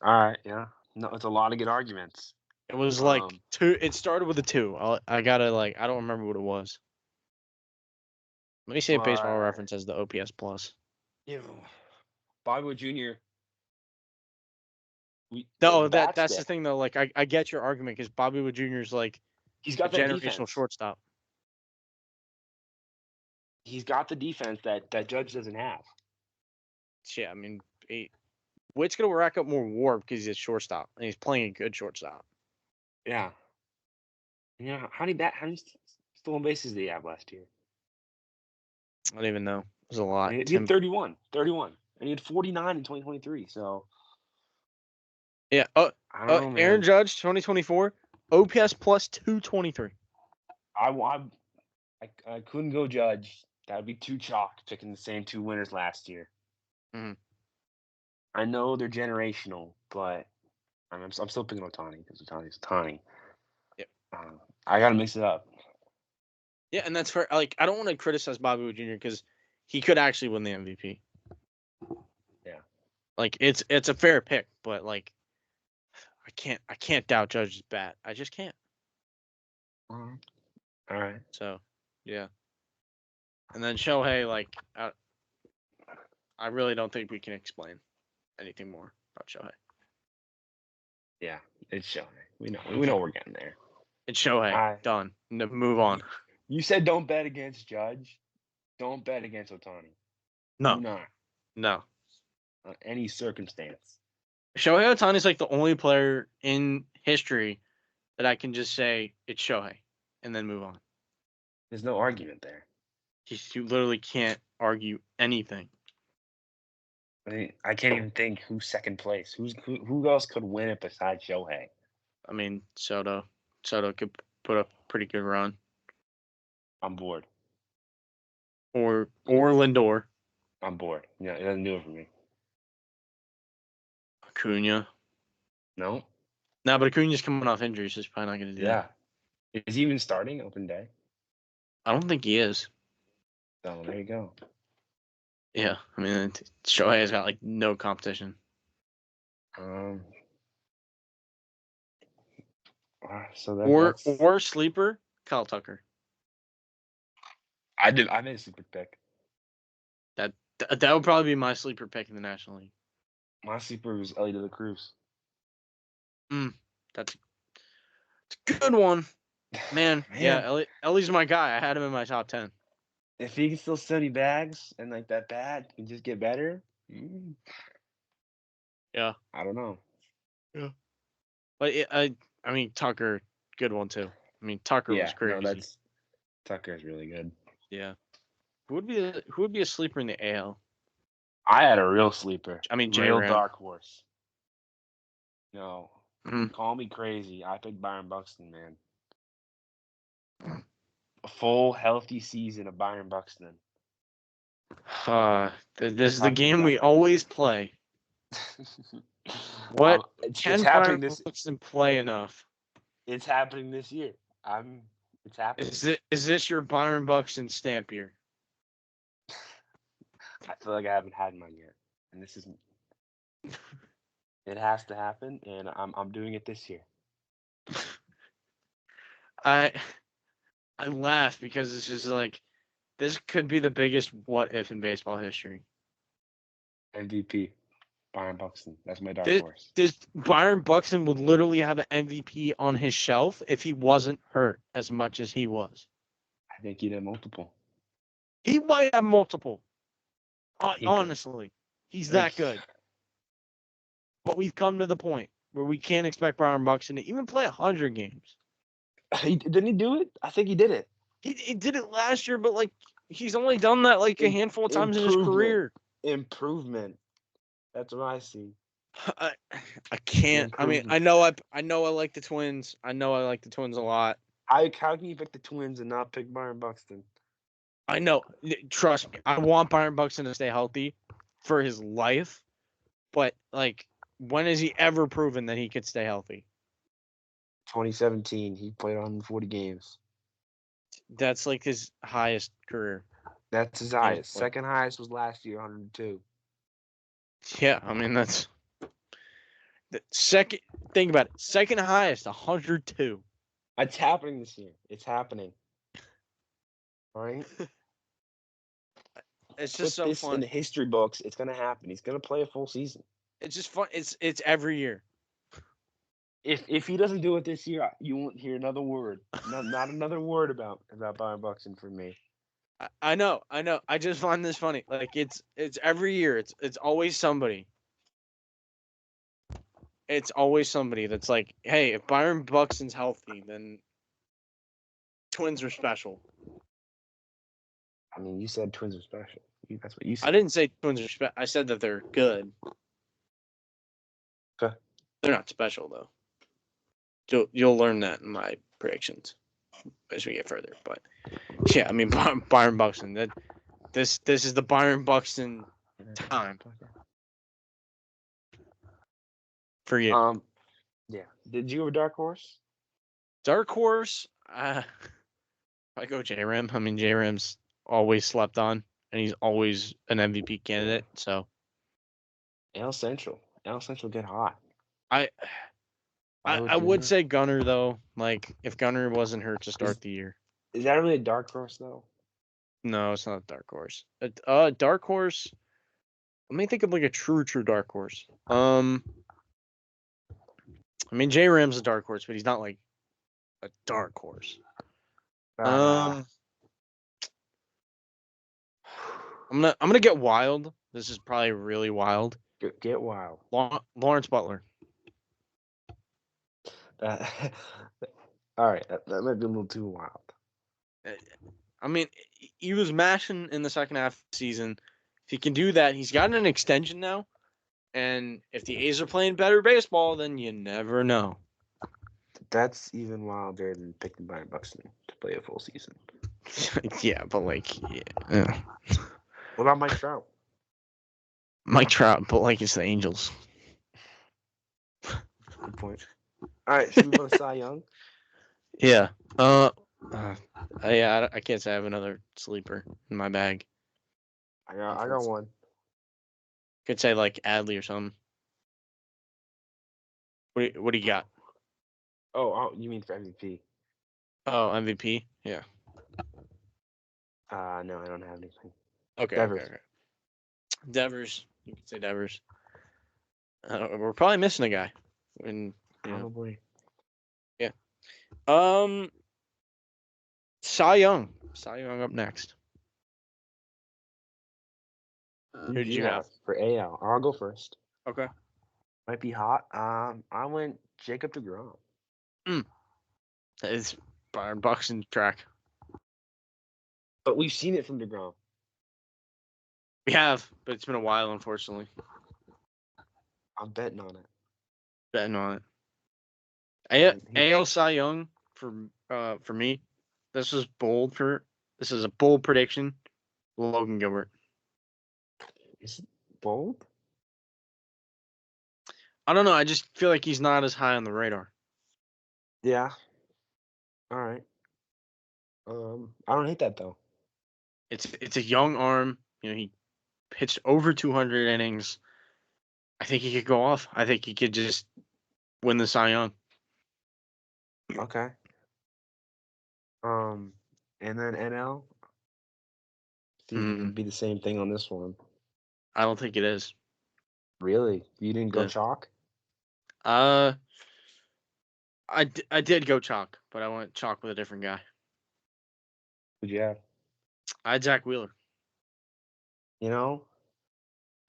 All right, yeah. No, it's a lot of good arguments. It was like 2. It started with a 2. I gotta I don't remember what it was. Let me see if Baseball Reference has the OPS plus. Bobby Wood Jr. That's the thing though. Like I get your argument because Bobby Wood Jr. is like he's got a that generational defense. shortstop. He's got the defense that Judge doesn't have. Yeah, I mean, Witt's gonna rack up more WAR because he's a shortstop and he's playing a good shortstop. Yeah. Yeah. How many stolen bases did he have last year? I don't even know. It was a lot. He had 31. And he had 49 in 2023. So. Yeah. I don't know, man. Aaron Judge, 2024, OPS plus 223. I couldn't go Judge. That would be too chalk picking the same 2 winners last year. Mm-hmm. I know they're generational, but I'm still picking Ohtani because Ohtani's Ohtani. Yep. I got to mix it up. Yeah, and that's fair. Like, I don't want to criticize Bobby Wood Jr. because he could actually win the MVP. Yeah. Like, it's a fair pick, but like, I can't doubt Judge's bat. I just can't. All right. So, yeah. And then Shohei, like, I really don't think we can explain anything more about Shohei. Yeah, it's Shohei. We know we're getting there. It's Shohei. Done. Move on. You said don't bet against Judge. Don't bet against Ohtani. No. Do not. No. Any circumstance. Shohei Ohtani is like the only player in history that I can just say it's Shohei and then move on. There's no argument there. You literally can't argue anything. I mean, I can't even think who's second place. Who else could win it besides Shohei? I mean, Soto could put up a pretty good run. I'm bored. Or Lindor. I'm bored. Yeah, it doesn't do it for me. Acuna. No. No, but Acuna's coming off injury, so he's probably not going to do that. Is he even starting open day? I don't think he is. Oh, there you go. Yeah, I mean, Shohei has got like no competition. Or sleeper, Kyle Tucker. I made a sleeper pick. That would probably be my sleeper pick in the National League. My sleeper was Ellie De La Cruz. That's a good one. Man. Yeah, Ellie's my guy. I had him in my top 10. If he can still 70 bags and like that bat can just get better. Yeah. I don't know. Yeah. But I mean Tucker, good one too. I mean Tucker was crazy. No, Tucker is really good. Yeah. Who would be a sleeper in the AL? I had a real sleeper. I mean, real J-Ram. dark horse. No. Call me crazy. I picked Byron Buxton, man. A full healthy season of Byron Buxton. This is the game we always play. What can Byron Buxton play enough? It's happening this year. It's happening. Is this your Byron Buxton stamp year? I feel like I haven't had mine yet, and this is. It has to happen, and I'm doing it this year. I laugh because it's just like This could be the biggest what if in baseball history. MVP. Byron Buxton. That's my dark This, horse. this Byron Buxton would literally have an MVP on his shelf if he wasn't hurt as much as he was. I think he'd have multiple. He might have multiple. He could. Honestly, he's that good. But we've come to the point where we can't expect Byron Buxton to even play 100 games. Didn't he do it? I think he did it. He did it last year, but like he's only done that like a handful of times in his career. Improvement. That's what I see. I can't. I mean, I know I like the Twins. I know I like the Twins a lot. How can you pick the Twins and not pick Byron Buxton? I know. Trust me. I want Byron Buxton to stay healthy for his life. But like, when has he ever proven that he could stay healthy? 2017, he played 140 games. That's like his highest career. That's his highest. Second highest was last year, 102. Yeah, I mean that's the second. Think about it. Second highest, 102. It's happening this year. It's happening. All right. It's just so this fun. in the history books. It's gonna happen. He's gonna play a full season. It's just fun. It's every year. If he doesn't do it this year, you won't hear another word. Not another word about Byron Buxton from me. I know. I just find this funny. Like it's every year. It's always somebody. It's always somebody that's like, hey, if Byron Buxton's healthy, then Twins are special. I mean, you said Twins are special. That's what you said. I didn't say Twins are special. I said that they're good. Okay. They're not special though. You'll learn that in my predictions as we get further. But yeah, I mean Byron Buxton. This is the Byron Buxton time for you. Yeah. Did you have a dark horse? Dark horse. I go J-Ram. I mean J-Ram's always slept on, and he's always an MVP candidate. So AL Central get hot. I would say Gunnar though. Like if Gunnar wasn't hurt to start the year. Is that really a dark horse though? No, it's not a dark horse. Dark horse. Let me think of like a true dark horse. I mean J-Ram's a dark horse, but he's not like a dark horse. I'm gonna get wild. This is probably really wild. Get wild. Lawrence Butler. All right, that might be a little too wild. I mean, he was mashing in the second half of the season. If he can do that, he's gotten an extension now. And if the A's are playing better baseball, then you never know. That's even wilder than picking Byron Buxton to play a full season. Yeah, but like, yeah. What about Mike Trout? Mike Trout, but like it's the Angels. Good point. All right, should we go to Cy Young? Yeah. Yeah. I can't say I have another sleeper in my bag. I got one. Could say like Adley or something. What do you got? Oh, you mean for MVP? Oh, MVP. Yeah. No, I don't have anything. Okay. Devers. Okay. Devers. You could say Devers. We're probably missing a guy. Probably. Yeah. Cy Young. Cy Young up next. Who did you have? For AL? I'll go first. Okay. Might be hot. I went Jacob deGrom. That is Byron Buxton track. But we've seen it from deGrom. We have, but it's been a while, unfortunately. I'm betting on it. Betting on it. AL Cy Young for me. This is a bold prediction. Logan Gilbert. Is it bold? I don't know. I just feel like he's not as high on the radar. Yeah. All right. I don't hate that though. It's a young arm. You know, he pitched over 200 innings. I think he could go off. I think he could just win the Cy Young. Okay. And then NL, think it would be the same thing on this one. I don't think it is. Really? You didn't go Yeah. chalk? I did go chalk, but I went chalk with a different guy. Who'd you have? I had Zach Wheeler. You know,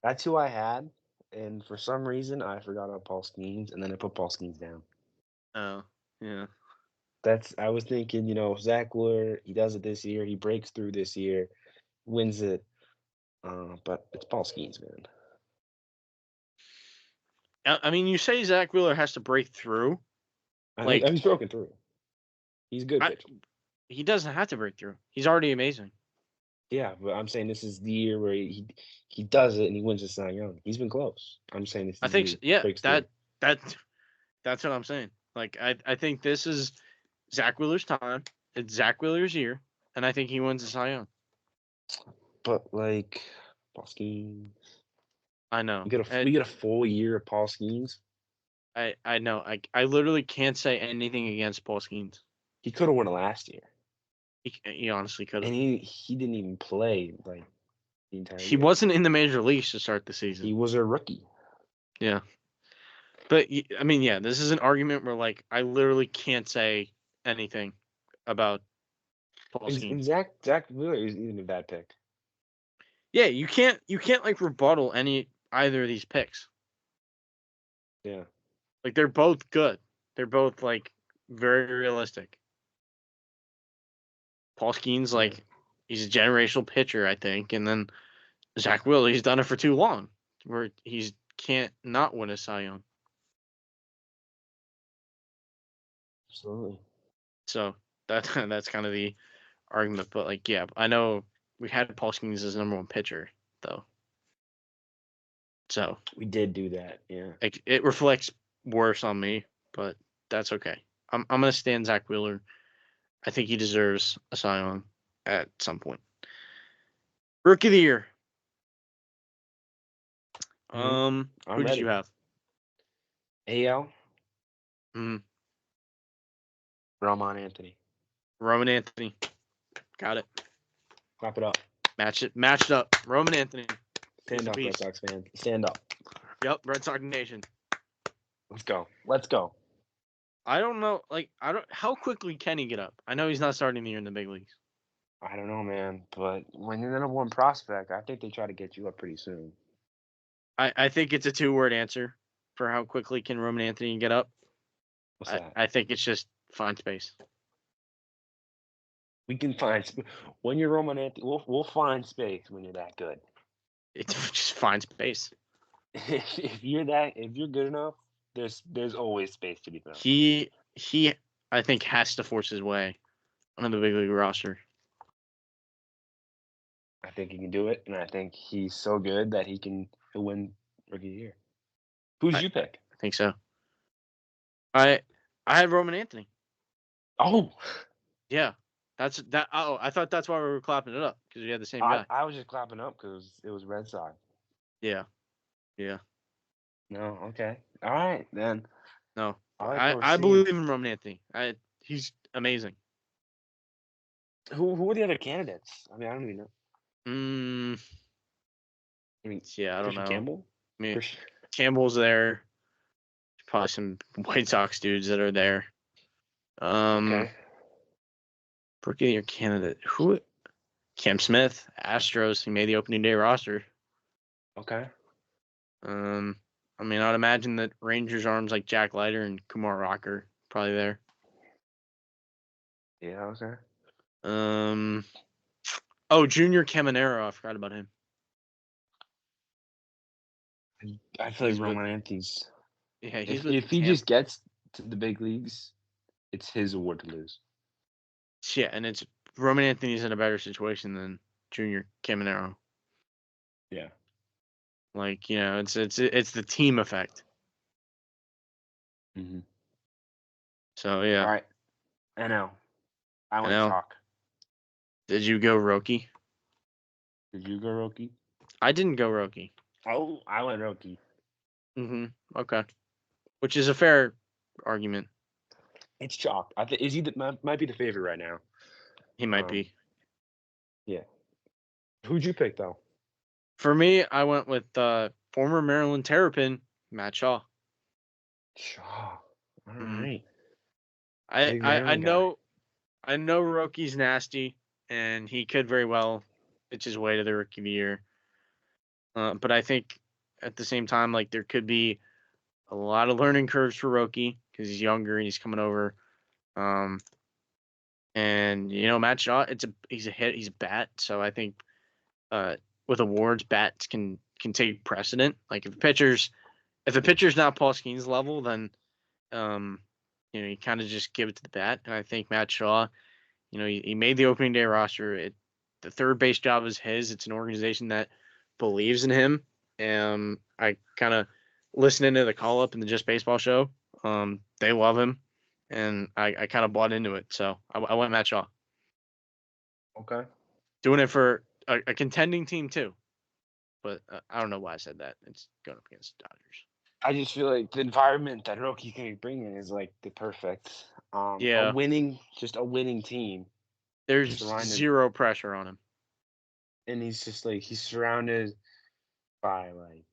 that's who I had, and for some reason I forgot about Paul Skeens, and then I put Paul Skeens down. Oh, yeah. I was thinking, Zach Wheeler, he does it this year, he breaks through this year, wins it, but it's Paul Skeens, man. I mean, you say Zach Wheeler has to break through. He's broken through. He's a good pitcher. He doesn't have to break through. He's already amazing. Yeah, but I'm saying this is the year where he does it and he wins the Cy Young. He's been close. I'm saying this. I think so. Yeah, that's what I'm saying. Like I think this is Zach Wheeler's time. It's Zach Wheeler's year, and I think he wins the Cy Young. But like Paul Skeens, I know. we get a full year of Paul Skeens. I know. I literally can't say anything against Paul Skeens. He could have won it last year. He honestly could have. And he didn't even play like the entire He year. wasn't in the major leagues to start the season. He was a rookie. Yeah. But I mean, yeah, this is an argument where like I literally can't say anything about Paul Skeens. And Zach Wheeler isn't even a bad pick. Yeah, you can't like rebuttal either of these picks. Yeah. Like they're both good. They're both like very realistic. Paul Skeens, like, he's a generational pitcher, I think, and then Zach Wheeler, he's done it for too long, where he can't not win a Cy Young. Absolutely. So that's kind of the argument. But like, yeah, I know we had Paul Skeens as number one pitcher, though. So we did do that, yeah. It reflects worse on me, but that's okay. I'm gonna stand Zach Wheeler. I think he deserves a Cy Young at some point. Rookie of the year. Who did you have? AL. Mm-hmm. Roman Anthony. Roman Anthony. Got it. Clap it up. Matched up. Roman Anthony. Stand up, Red Sox fans. Stand up. Yep, Red Sox Nation. Let's go. Let's go. I don't know. Like, how quickly can he get up? I know he's not starting the year in the big leagues. I don't know, man. But when you're the number one prospect, I think they try to get you up pretty soon. I think it's a 2-word answer for how quickly can Roman Anthony get up. What's that? I think it's just find space. We can find when you're Roman Anthony. We'll find space when you're that good. It's just find space. If you're good enough, there's always space to be found. He I think has to force his way on the big league roster. I think he can do it, and I think he's so good that he'll win Rookie of the Year. Who'd you pick? I think so. I had Roman Anthony. Oh, yeah, that's that. Oh, I thought that's why we were clapping it up because we had the same guy. I was just clapping up because it was Red Sox. Yeah. No, okay, all right then. No, I believe in Roman Anthony. He's amazing. Who are the other candidates? I mean, I don't even know. I mean, yeah, I don't know. Campbell? I mean, Campbell's there. Probably some White Sox dudes that are there. Okay. Rookie of the Year candidate. Who? Cam Smith, Astros. He made the opening day roster. Okay. I mean, I'd imagine that Rangers arms like Jack Leiter and Kumar Rocker probably there. Yeah. Okay. Junior Caminero. I forgot about him. I feel like Roman Anthony's. Yeah, if he just gets to the big leagues, it's his award to lose. Yeah, and it's Roman Anthony's in a better situation than Junior Caminero. Yeah. Like, it's the team effect. Mm-hmm. So yeah. All right. I know. I want to talk. Did you go Roki? Did you go Roki? I didn't go Roki. Oh, I went Roki. Okay. Which is a fair argument. It's chalk. I think might be the favorite right now. He might be. Yeah. Who'd you pick though? For me, I went with former Maryland Terrapin, Matt Shaw. Shaw. All Mhm. right. I, Big I I Maryland guy. know I know Roki's nasty, and he could very well pitch his way to the Rookie of the Year. But I think at the same time, like there could be a lot of learning curves for Roki because he's younger and he's coming over. Um, and Matt Shaw, he's a hit, he's a bat. So I think uh, with awards, bats can take precedent. Like if a pitcher's not Paul Skeens level, then um, you kind of just give it to the bat. And I think Matt Shaw, he made the opening day roster. The third base job is his. It's an organization that believes in him. I kind of listening to the call up in the Just Baseball show. They love him, and I kind of bought into it. So I went Matt Shaw, Okay. doing it for a contending team too. But I don't know why I said that. It's going up against the Dodgers. I just feel like the environment that Roki can bring in is like the perfect, Yeah, just a winning team there's surrounded, zero pressure on him. and he's just like he's surrounded by like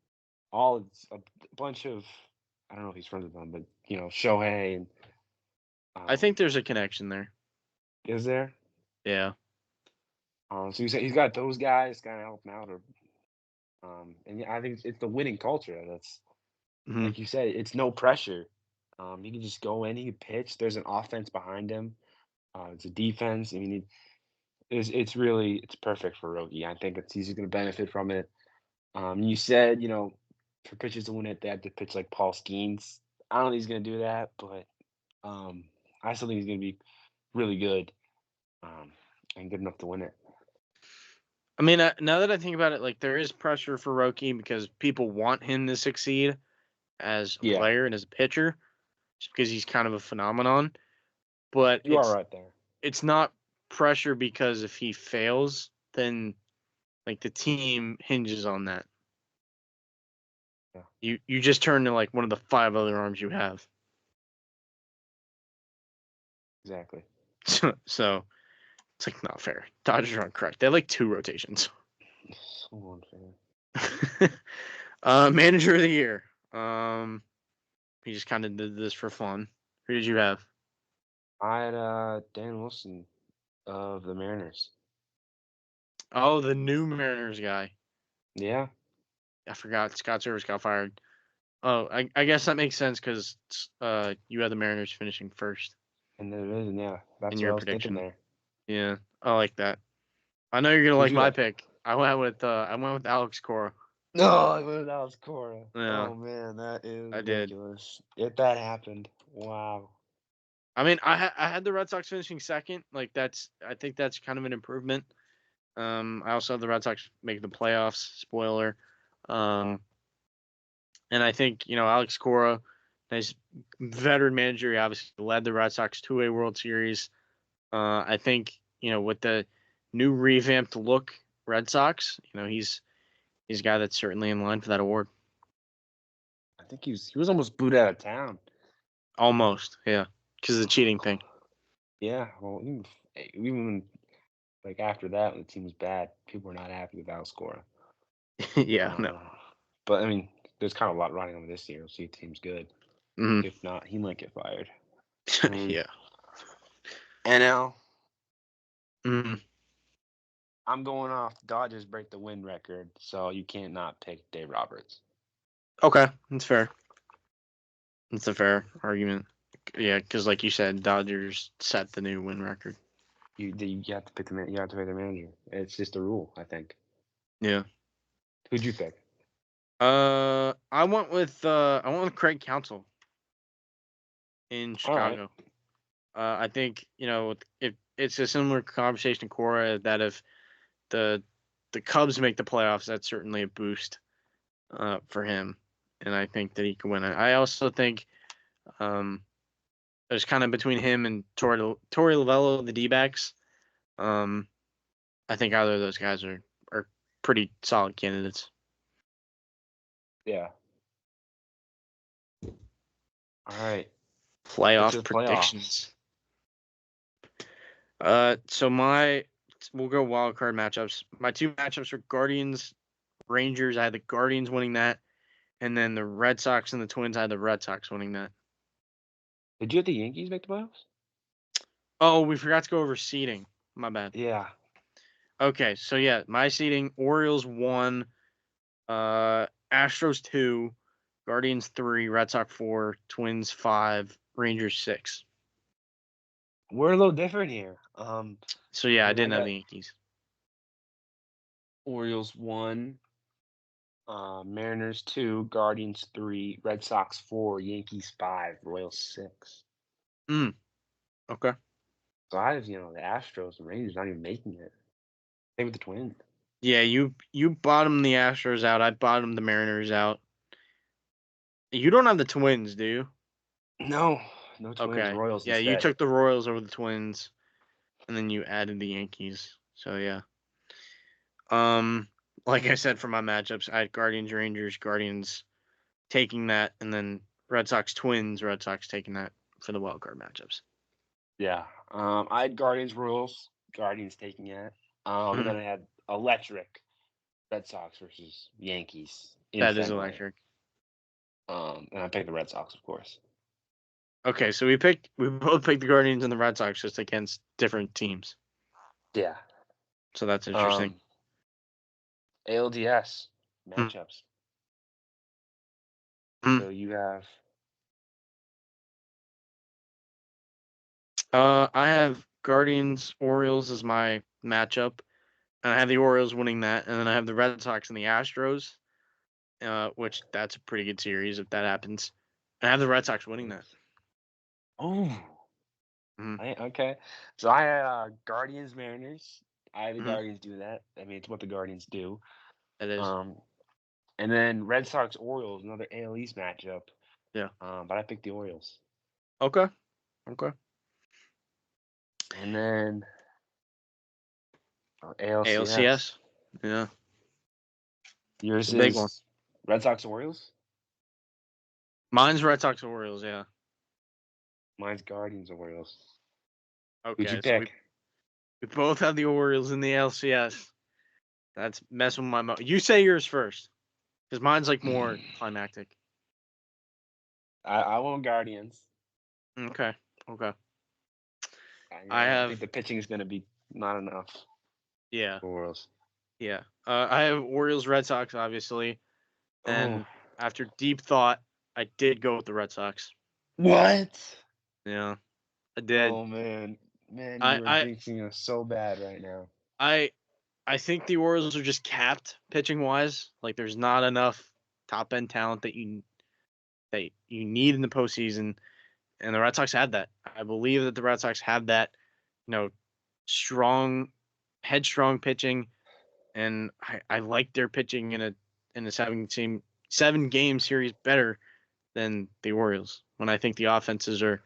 all a bunch of I don't know if he's friends with them, but Shohei and I um, think there's a connection there. is there? Yeah. So he's got those guys kind of help him out, or and yeah, I think it's the winning culture. That's Hmm. like you said, it's no pressure. He can just go in, he can pitch. There's an offense behind him. It's a defense. I mean, it's perfect for Rogi. I think he's going to benefit from it. You said for pitchers to win it, they have to pitch like Paul Skeens. I don't think he's going to do that, but I still think he's going to be really good and good enough to win it. I mean, now that I think about it, like there is pressure for Roki because people want him to succeed as a Yeah, player and as a pitcher, just because he's kind of a phenomenon. But you are right there. it's not pressure because if he fails, then like the team hinges on that. Yeah, You just turn to like one of the 5 other arms you have. exactly. So it's like not fair. Dodgers aren't correct. They have like 2 rotations. So unfair. Manager of the year. He just kind of did this for fun. Who did you have? I had Dan Wilson of the Mariners. Oh, the new Mariners guy. Yeah, I forgot. Scott Service got fired. Oh, I guess that makes sense because you had the Mariners finishing first and there is, and yeah, in that's what your I was thinking prediction. there. Yeah, I like that. I know you're gonna Who'd like you my have? pick. I went with Alex Cora. No, I went that was Cora. Yeah, Oh man, that is I did. ridiculous. If that happened, wow. I mean, I had the Red Sox finishing second. Like I think that's kind of an improvement. I also have the Red Sox making the playoffs. Spoiler. Um, and I think Alex Cora, nice veteran manager. He obviously led the Red Sox to a World Series. I think with the new revamped look Red Sox, he's a guy that's certainly in line for that award. I think he was almost booed out of town. Almost, yeah, because of the cheating thing. Yeah, well, even like after that, when the team was bad, people were not happy with Alex Cora. Yeah, no. But I mean, there's kind of a lot riding on this year. We'll see if the team's good. Hmm. If not, he might get fired. Yeah. NL, Hmm. I'm going off. Dodgers break the win record, so you can't not pick Dave Roberts. Okay, that's fair. That's a fair argument. Yeah, because like you said, Dodgers set the new win record. You have to pick you have to pick the manager. It's just a rule, I think. Yeah. Who'd you pick? I went with Craig Counsell in All right. Chicago. I think if it's a similar conversation to Cora that if the Cubs make the playoffs, that's certainly a boost for him, and I think that he can win it. I also think there's kind of between him and Torey Lovello, the D-backs. I think either of those guys are pretty solid candidates. Yeah. All right. Playoff Get to the predictions. playoffs. So my we'll go wild card matchups. My two matchups are Guardians, Rangers. I had the Guardians winning that, and then the Red Sox and the Twins. I had the Red Sox winning that. Did you have the Yankees make the playoffs? Oh, we forgot to go over seeding. My bad. Yeah. Okay, so yeah, my seeding: Orioles 1, Astros 2, Guardians 3, Red Sox 4, Twins 5, Rangers 6. We're a little different here. So yeah, I mean, I didn't have got the Yankees. Orioles 1, Mariners 2, Guardians 3, Red Sox 4, Yankees 5, Royals 6. Okay. So I have, the Astros and Rangers not even making it. Same with the Twins. Yeah, you bottomed the Astros out. I bottomed the Mariners out. You don't have the Twins, do you? No Twins, Okay. Royals Yeah, you instead. took the Royals over the Twins, and then you added the Yankees. So yeah. Like I said for my matchups, I had Guardians, Rangers, Guardians taking that, and then Red Sox, Twins, Red Sox taking that for the wild card matchups. Yeah. I had Guardians, Royals, Guardians taking it. And Mhm. then I had electric Red Sox versus Yankees in That is Fenway. electric. And I picked the Red Sox, of course. Okay, so we both picked the Guardians and the Red Sox just against different teams. Yeah. So that's interesting. ALDS Hmm. matchups. Hmm. So you have I have Guardians, Orioles as my matchup, and I have the Orioles winning that, and then I have the Red Sox and the Astros, which that's a pretty good series if that happens. And I have the Red Sox winning that. Mhm. Okay. So I had Guardians, Mariners. I had the Mhm. Guardians do that. I mean, it's what the Guardians do. It is. And then Red Sox, Orioles, another AL East matchup. Yeah. But I picked the Orioles. Okay. And then ALCS. ALCS. Yeah. Yours The big one. is Red Sox, Orioles. Mine's Red Sox, Orioles. Yeah. Mine's Guardians, Orioles. Who'd Okay. you So pick? we both have the Orioles in the LCS. That's messing with my mo. You say yours first, because mine's like more climactic. I want Guardians. Okay. I think the pitching is going to be not enough Yeah. for Orioles. Yeah. I have Orioles, Red Sox, obviously, and Oh. after deep thought, I did go with the Red Sox. What? Yeah, I did. Oh man, you I are I jinxing us so bad right now. I I think the Orioles are just capped pitching wise. Like there's not enough top end talent that you need in the postseason, and the Red Sox had that. I believe that the Red Sox have that, strong, headstrong pitching, and I like their pitching in a 7-game series better than the Orioles. When I think the offenses are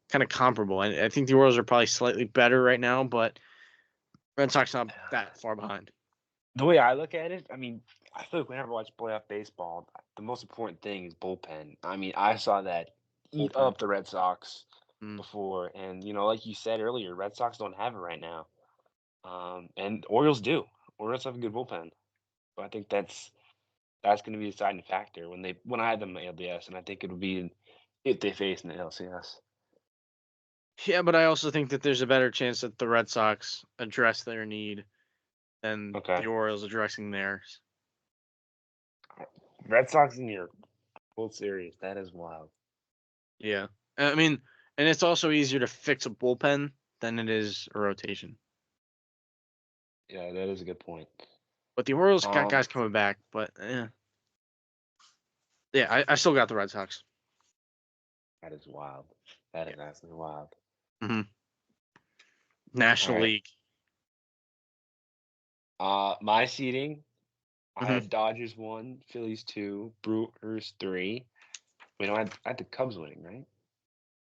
kind of comparable. I think the Orioles are probably slightly better right now, but Red Sox not that far behind. The way I look at it, I mean, I feel like whenever I watch playoff baseball, the most important thing is bullpen. I mean, I saw that eat Bullpen. up the Red Sox Mm. before, and like you said earlier, Red Sox don't have it right now, and Orioles do. Orioles have a good bullpen, but I think that's going to be a deciding factor when I had them in the LDS, and I think it'll be if they face in the LCS. Yeah, but I also think that there's a better chance that the Red Sox address their need than Okay, the Orioles addressing theirs. Red Sox in your World Series, that is wild. Yeah. I mean, and it's also easier to fix a bullpen than it is a rotation. Yeah, that is a good point. But the Orioles got guys coming back, but yeah, I still got the Red Sox. That is wild. That is absolutely wild. Mm-hmm. National All right. League. My seeding, I Mm-hmm. had Dodgers 1, Phillies 2, Brewers 3. Wait, no, I had the Cubs winning, right?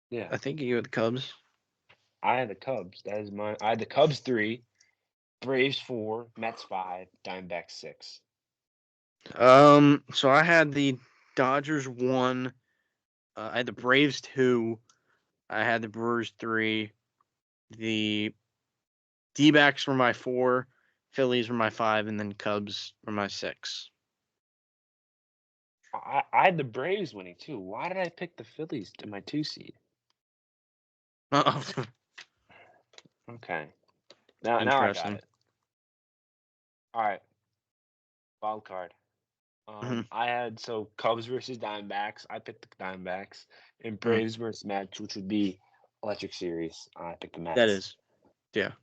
Yeah, I think you had the Cubs. I had the Cubs. That is mine. I had the Cubs 3, Braves 4, Mets 5, Diamondbacks 6. So I had the Dodgers 1. I had the Braves 2. I had the Brewers 3. The D-backs were my 4, Phillies were my 5, and then Cubs were my 6. I had the Braves winning too. Why did I pick the Phillies to my 2 seed? Oh, Okay. Now I got interesting. it. All right. Wild card. Mhm. I had Cubs versus Diamondbacks. I picked the Diamondbacks, and Mhm. Braves versus Mets, which would be Electric Series. I picked the Mets. That is, yeah.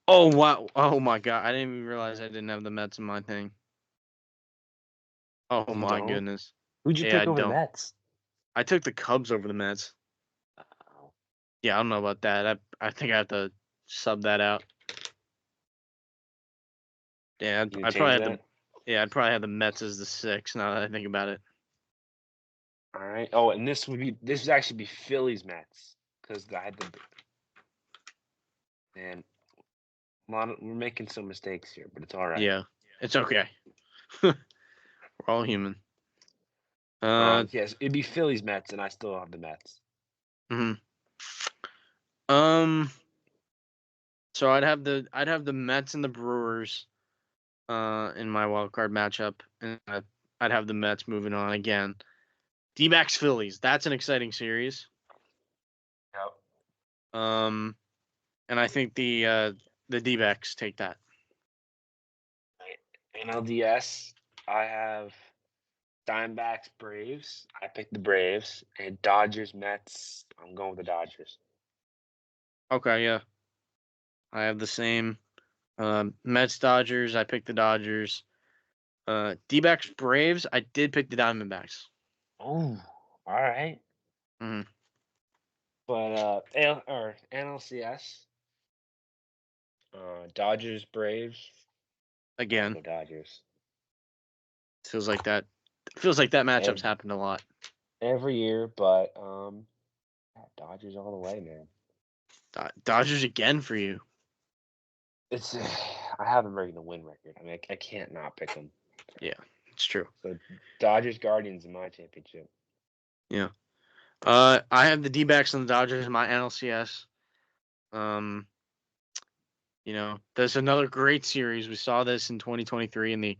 Oh wow! Oh my God! I didn't even realize I didn't have the Mets in my thing. Oh You my don't? goodness! Who'd you Yeah, I pick over the don't. Mets? I took the Cubs over the Mets. Oh, Yeah, I don't know about that. I think I have to sub that out. Yeah, you I'd probably change have the. that? Yeah, I'd probably have the Mets as the 6. Now that I think about it. All right. Oh, and this would actually be Phillies Mets because I had the and we're making some mistakes here, but it's all right. Yeah, it's okay. We're all human. Yes, it'd be Phillies Mets, and I still have the Mets. Mhm. Um. So I'd have the Mets and the Brewers, in my wild card matchup, and I'd have the Mets moving on again. D-backs Phillies. That's an exciting series. Yep. And I think the D-backs take that. NLDS, I have Diamondbacks Braves. I picked the Braves, and Dodgers Mets. I'm going with the Dodgers. Okay, yeah. I have the same. Mets Dodgers. I picked the Dodgers. D-backs Braves. I did pick the Diamondbacks. Oh, all right. Mhm. But NLCS, Dodgers Braves. Gotta Again, go Dodgers. feels like that. Feels like that matchup's Every, happened a lot. every year, but yeah, Dodgers all the way, man. Dodgers again for you. It's I have them breaking the win record. I mean, I can't not pick them. Yeah, it's true. So Dodgers Guardians in my championship. Yeah. I have the D-backs and the Dodgers in my NLCS. Um, there's another great series. We saw this in 2023 in the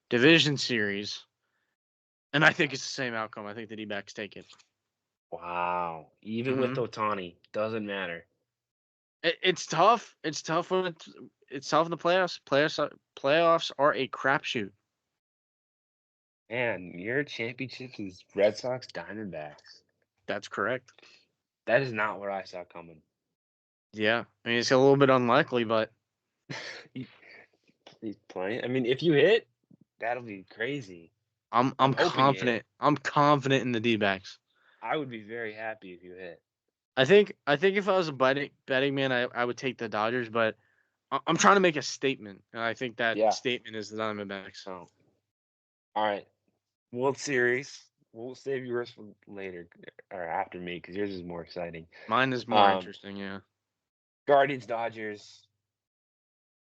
division series, and I think it's the same outcome. I think the D-backs take it. Wow. Even with Hmm. Otani, doesn't matter. It's tough. It's tough when it's tough in the playoffs. Playoffs are a crapshoot. Man, your championship is Red Sox Diamondbacks. That's correct. That is not what I saw coming. Yeah, I mean it's a little bit unlikely, but He's playing. I mean, if you hit, that'll be crazy. I'm I'm hoping you hit. confident. I'm confident in the D-backs. I would be very happy if you hit. I think if I was a betting man, I would take the Dodgers, but I'm trying to make a statement, and I think that Yeah. statement is the Diamondbacks. So, all right. World Series. We'll save yours for later or after me because yours is more exciting. Mine is more Um, interesting, yeah. Guardians Dodgers.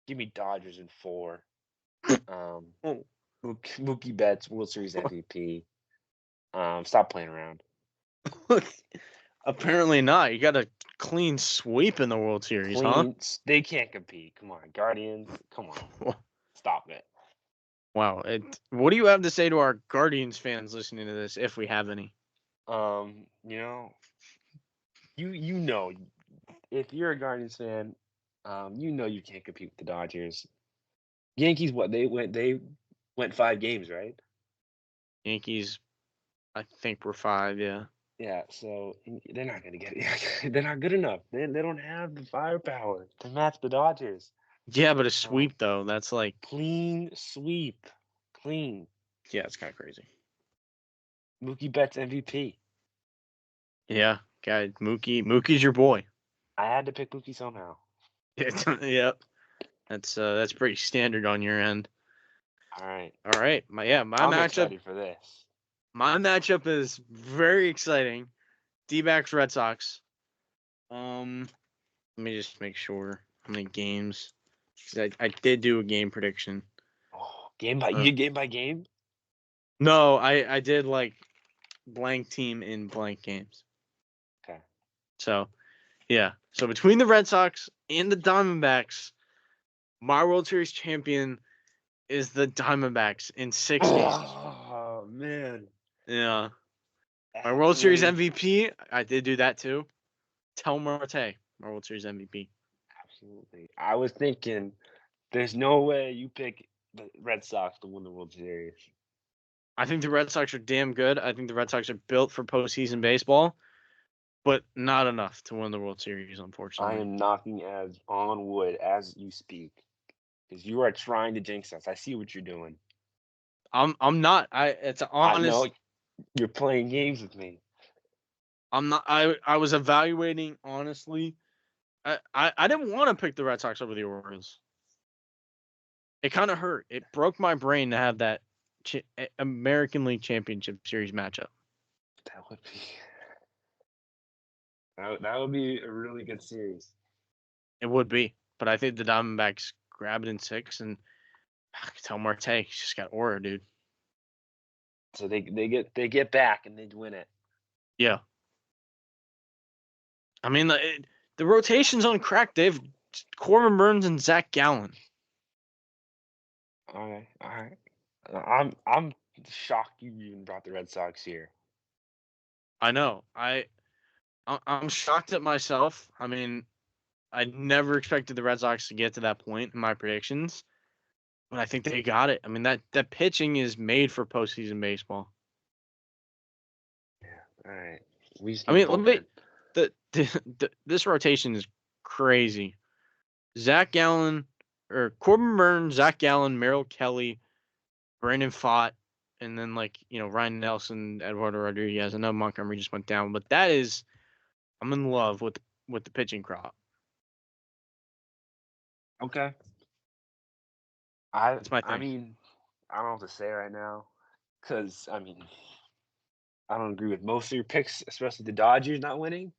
Give me Dodgers in 4. Oh. Mookie Betts World Series MVP. Stop playing around. Apparently not. You got a clean sweep in the World Series, huh? Clean. They can't compete. Come on, Guardians. Come on. Stop it. Wow. What do you have to say to our Guardians fans listening to this, if we have any? You know, you know, if you're a Guardians fan, you know you can't compete with the Dodgers. Yankees, what they went 5 games, right? Yankees, I think we're 5, yeah. Yeah, so they're not gonna get it. They're not good enough. They don't have the firepower to match the Dodgers. Yeah, but a Um, sweep though, that's like, clean sweep, clean. yeah, it's kind of crazy. Mookie Betts MVP. Yeah, guy, Mookie's your boy. I had to pick Mookie somehow. Yep. That's pretty standard on your end. All right, All right, my I'm matchup. excited for this. My matchup is very exciting. D-backs Red Sox. Let me just make sure how many games. 'Cause I did do a game prediction. Oh, game by Uh, you did game by game. no, I did like blank team in blank games. Okay. So Yeah. So between the Red Sox and the Diamondbacks, my World Series champion is the Diamondbacks in 6 games. Oh man. Yeah. My That's World Series really MVP, I did do that too. Tel Marte, my World Series MVP. absolutely. I was thinking there's no way you pick the Red Sox to win the World Series. I think the Red Sox are damn good. I think the Red Sox are built for postseason baseball, but not enough to win the World Series, I unfortunately. am knocking as on wood as you speak. Because you are trying to jinx us. I see what you're doing. I'm not. It's an I know honest. you're playing games with me. I'm not. I was evaluating honestly. I didn't want to pick the Red Sox over the Orioles. It kind of hurt. It broke my brain to have that American League Championship Series matchup. That would be that would be a really good series. It would be, but I think the Diamondbacks grab it in 6, and Tel Marte, he's just got aura, dude. So they get back and they win it. Yeah. I mean, the rotation's on crack. They have Corbin Burns and Zach Gallen. All right. I'm shocked you even brought the Red Sox here. I know. I'm shocked at myself. I mean, I never expected the Red Sox to get to that point in my predictions, but I think they got it. I mean, that pitching is made for postseason baseball. Yeah. All right. We just I need mean, a let me. bullpen. This rotation is crazy. Zach Gallen or Corbin Burns, Zach Gallen, Merrill Kelly, Brandon Pfaadt, and then Ryan Nelson, Eduardo Rodriguez. I know Montgomery just went down, but I'm in love with the pitching crop. Okay. That's my I thing. mean, I don't know what to say right now, because I mean, I don't agree with most of your picks, especially the Dodgers not winning.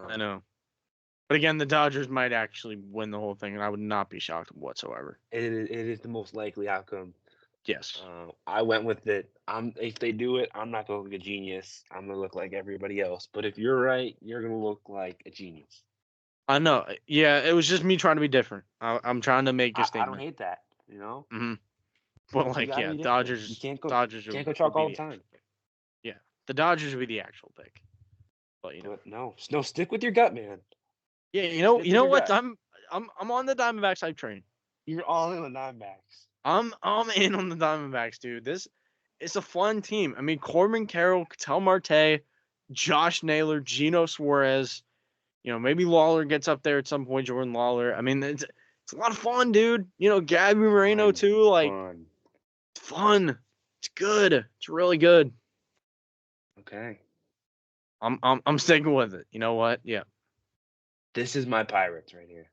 I know. But again, the Dodgers might actually win the whole thing, and I would not be shocked whatsoever. It is the most likely outcome. Yes. I went with it. If they do it, I'm not gonna look like a genius. I'm gonna look like everybody else. But if you're right, you're gonna look like a genius. I know. Yeah, it was just me trying to be different. I'm trying to make a I don't statement. hate that. You know, Hmm. But you gotta be different. You Dodgers can't go would chalk be all the the time. actual pick. Yeah, the Dodgers would be the actual pick. But But no, stick with your gut, man. yeah, Stick you with know your what? gut. I'm on the Diamondbacks hype train. You're all in the Diamondbacks. I'm in on the Diamondbacks, dude. This is a fun team. I mean, Corbin Carroll, Tel Marte, Josh Naylor, Geno Suarez. Maybe Lawler gets up there at some point. Jordan Lawler. I mean, it's a lot of fun, dude. Gabby Moreno Fun, too. Like, fun. it's fun. It's good. It's really good. Okay. I'm sticking with it. You know what? Yeah. This is my Pirates right here.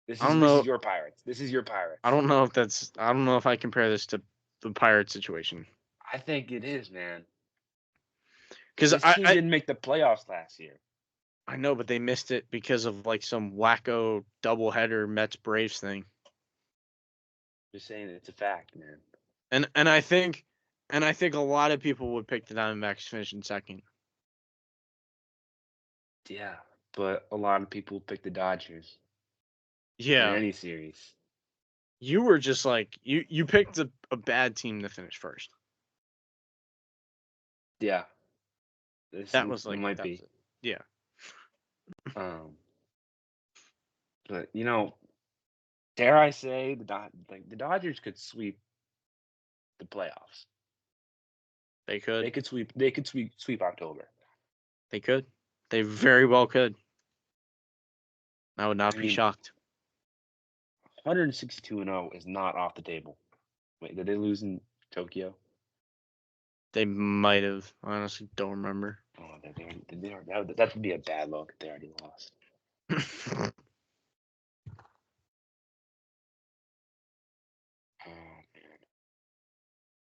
This I is don't this is know. your Pirates. This is your Pirates. I don't know if I compare this to the Pirates situation. I think it is, man. Because This team didn't make the playoffs last year. I know, but they missed it because of some wacko doubleheader Mets Braves thing. Just saying, it's a fact, man. And I think a lot of people would pick the Diamondbacks finishing second. Yeah, but a lot of people pick the Dodgers in Yeah. any series. You were just you picked a bad team to finish first. Yeah, That was might be. Yeah. But dare I say the Dodgers could sweep the playoffs. They could. They could sweep October. They could. They very well could. I would not I be mean, shocked. 162-0 is not off the table. Wait, did they lose in Tokyo? They might have. I honestly don't remember. Oh, that would be a bad look if they already lost. Oh, man.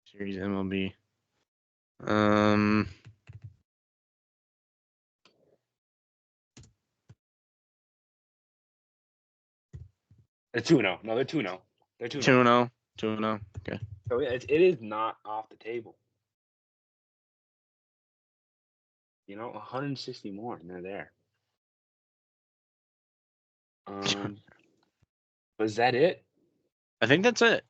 Series MLB. They're 2-0. No, they're 2-0. They're 2-0. 2-0. 2-0. Okay. So yeah, it is not off the table. 160 more, and they're there. Was that it? I think that's it.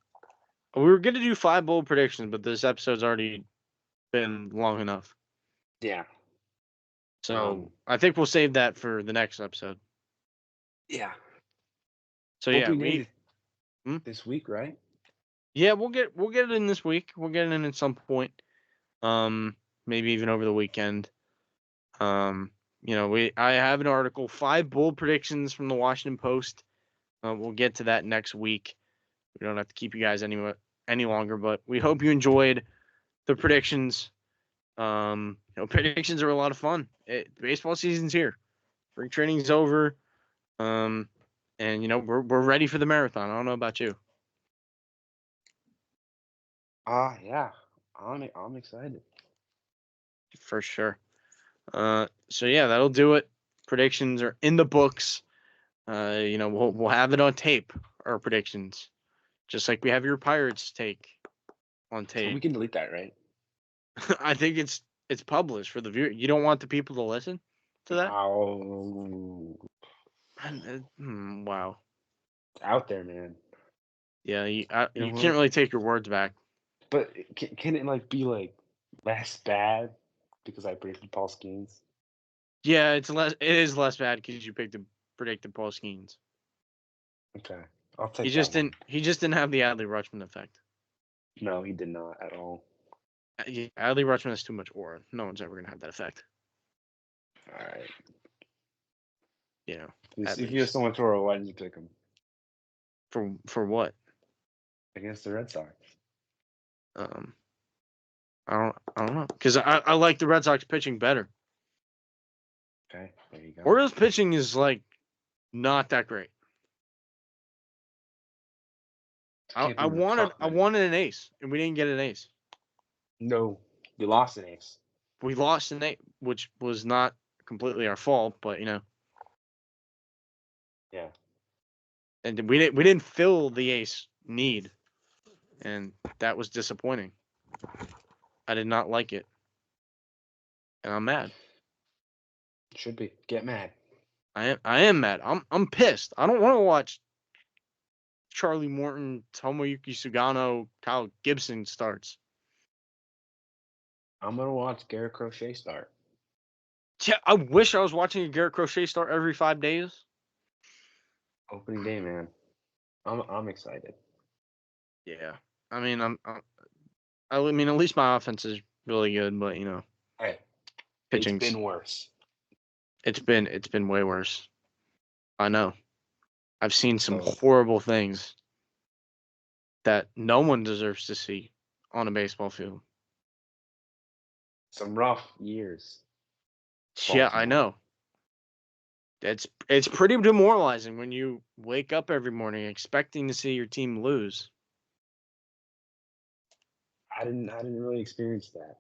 We were going to do 5 bold predictions, but this episode's already been long enough. Yeah. So I think we'll save that for the next episode. Yeah. So Hoping yeah, this week, right? yeah, we'll get it in this week. We'll get it in at some point. Maybe even over the weekend. I have an article, 5 bold predictions from the Washington Post. We'll get to that next week. We don't have to keep you guys any longer, but we hope you enjoyed the predictions. Predictions are a lot of fun. Baseball season's here. Spring training's over. And we're ready for the marathon. I don't know about you. Yeah. I'm excited. For sure. So yeah, that'll do it. Predictions are in the books. We'll have it on tape, our predictions. Just like we have your Pirates take on So we tape. can delete that, right? I think it's published for the viewer. You don't want the people to listen to that? Oh, Wow. it's out there, man. Yeah, you know can't what? really take your words back. But can it be less bad because I predicted Paul Skeens? Yeah, it is less bad because you predicted Paul Skeens. Okay, I'll take He just that one. didn't have the Adley Rutschman effect. No, he did not at all. Adley Rutschman has too much aura. No one's ever gonna have that effect. All right. At If you have so much aura, why did you pick him for what? against the Red Sox? I don't know because I like the Red Sox pitching better. Okay, there you go. Orioles pitching is not that great. I wanted an ace, and we didn't get an ace. No, we lost an ace. We lost an ace, which was not completely our fault, but Yeah. And we didn't fill the ace need, and that was disappointing. I did not like it, and I'm mad. Should be. Get mad. I am mad. I'm pissed. I don't want to watch Charlie Morton, Tomoyuki Sugano, Kyle Gibson starts. I'm gonna watch Garrett Crochet start. Yeah, I wish I was watching a Garrett Crochet start every 5 days. Opening day, man. I'm excited. Yeah, I mean, at least my offense is really good, but Hey, pitching's it's been worse. It's been way worse. I know. I've seen some So- horrible things that no one deserves to see on a baseball field. Some rough years. Yeah, I know. It's pretty demoralizing when you wake up every morning expecting to see your team lose. I didn't really experience that.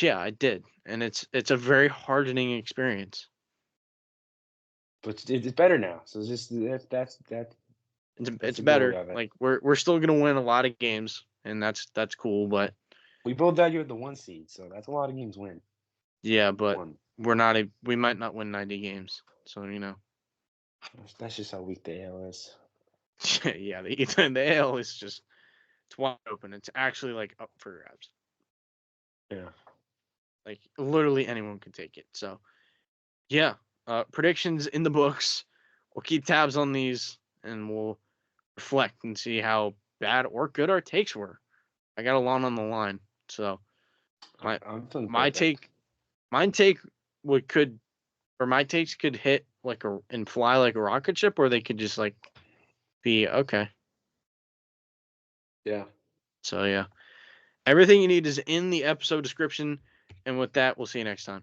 Yeah, I did, and it's a very hardening experience. But it's better now. So it's just that's It's the better. glory of it. Like we're still gonna win a lot of games, and that's cool. But we both got you at the 1 seed, so that's a lot of games win. yeah, but One. we might not win 90 games. So That's just how weak the AL is. yeah, the AL is just it's wide open. It's actually up for grabs. Yeah. Literally anyone could take it. So yeah, predictions in the books. We'll keep tabs on these, and we'll reflect and see how bad or good our takes were. I got a lot on the line, so my takes could hit and fly like a rocket ship, or they could just be okay. Yeah. So yeah, everything you need is in the episode description, and with that, we'll see you next time.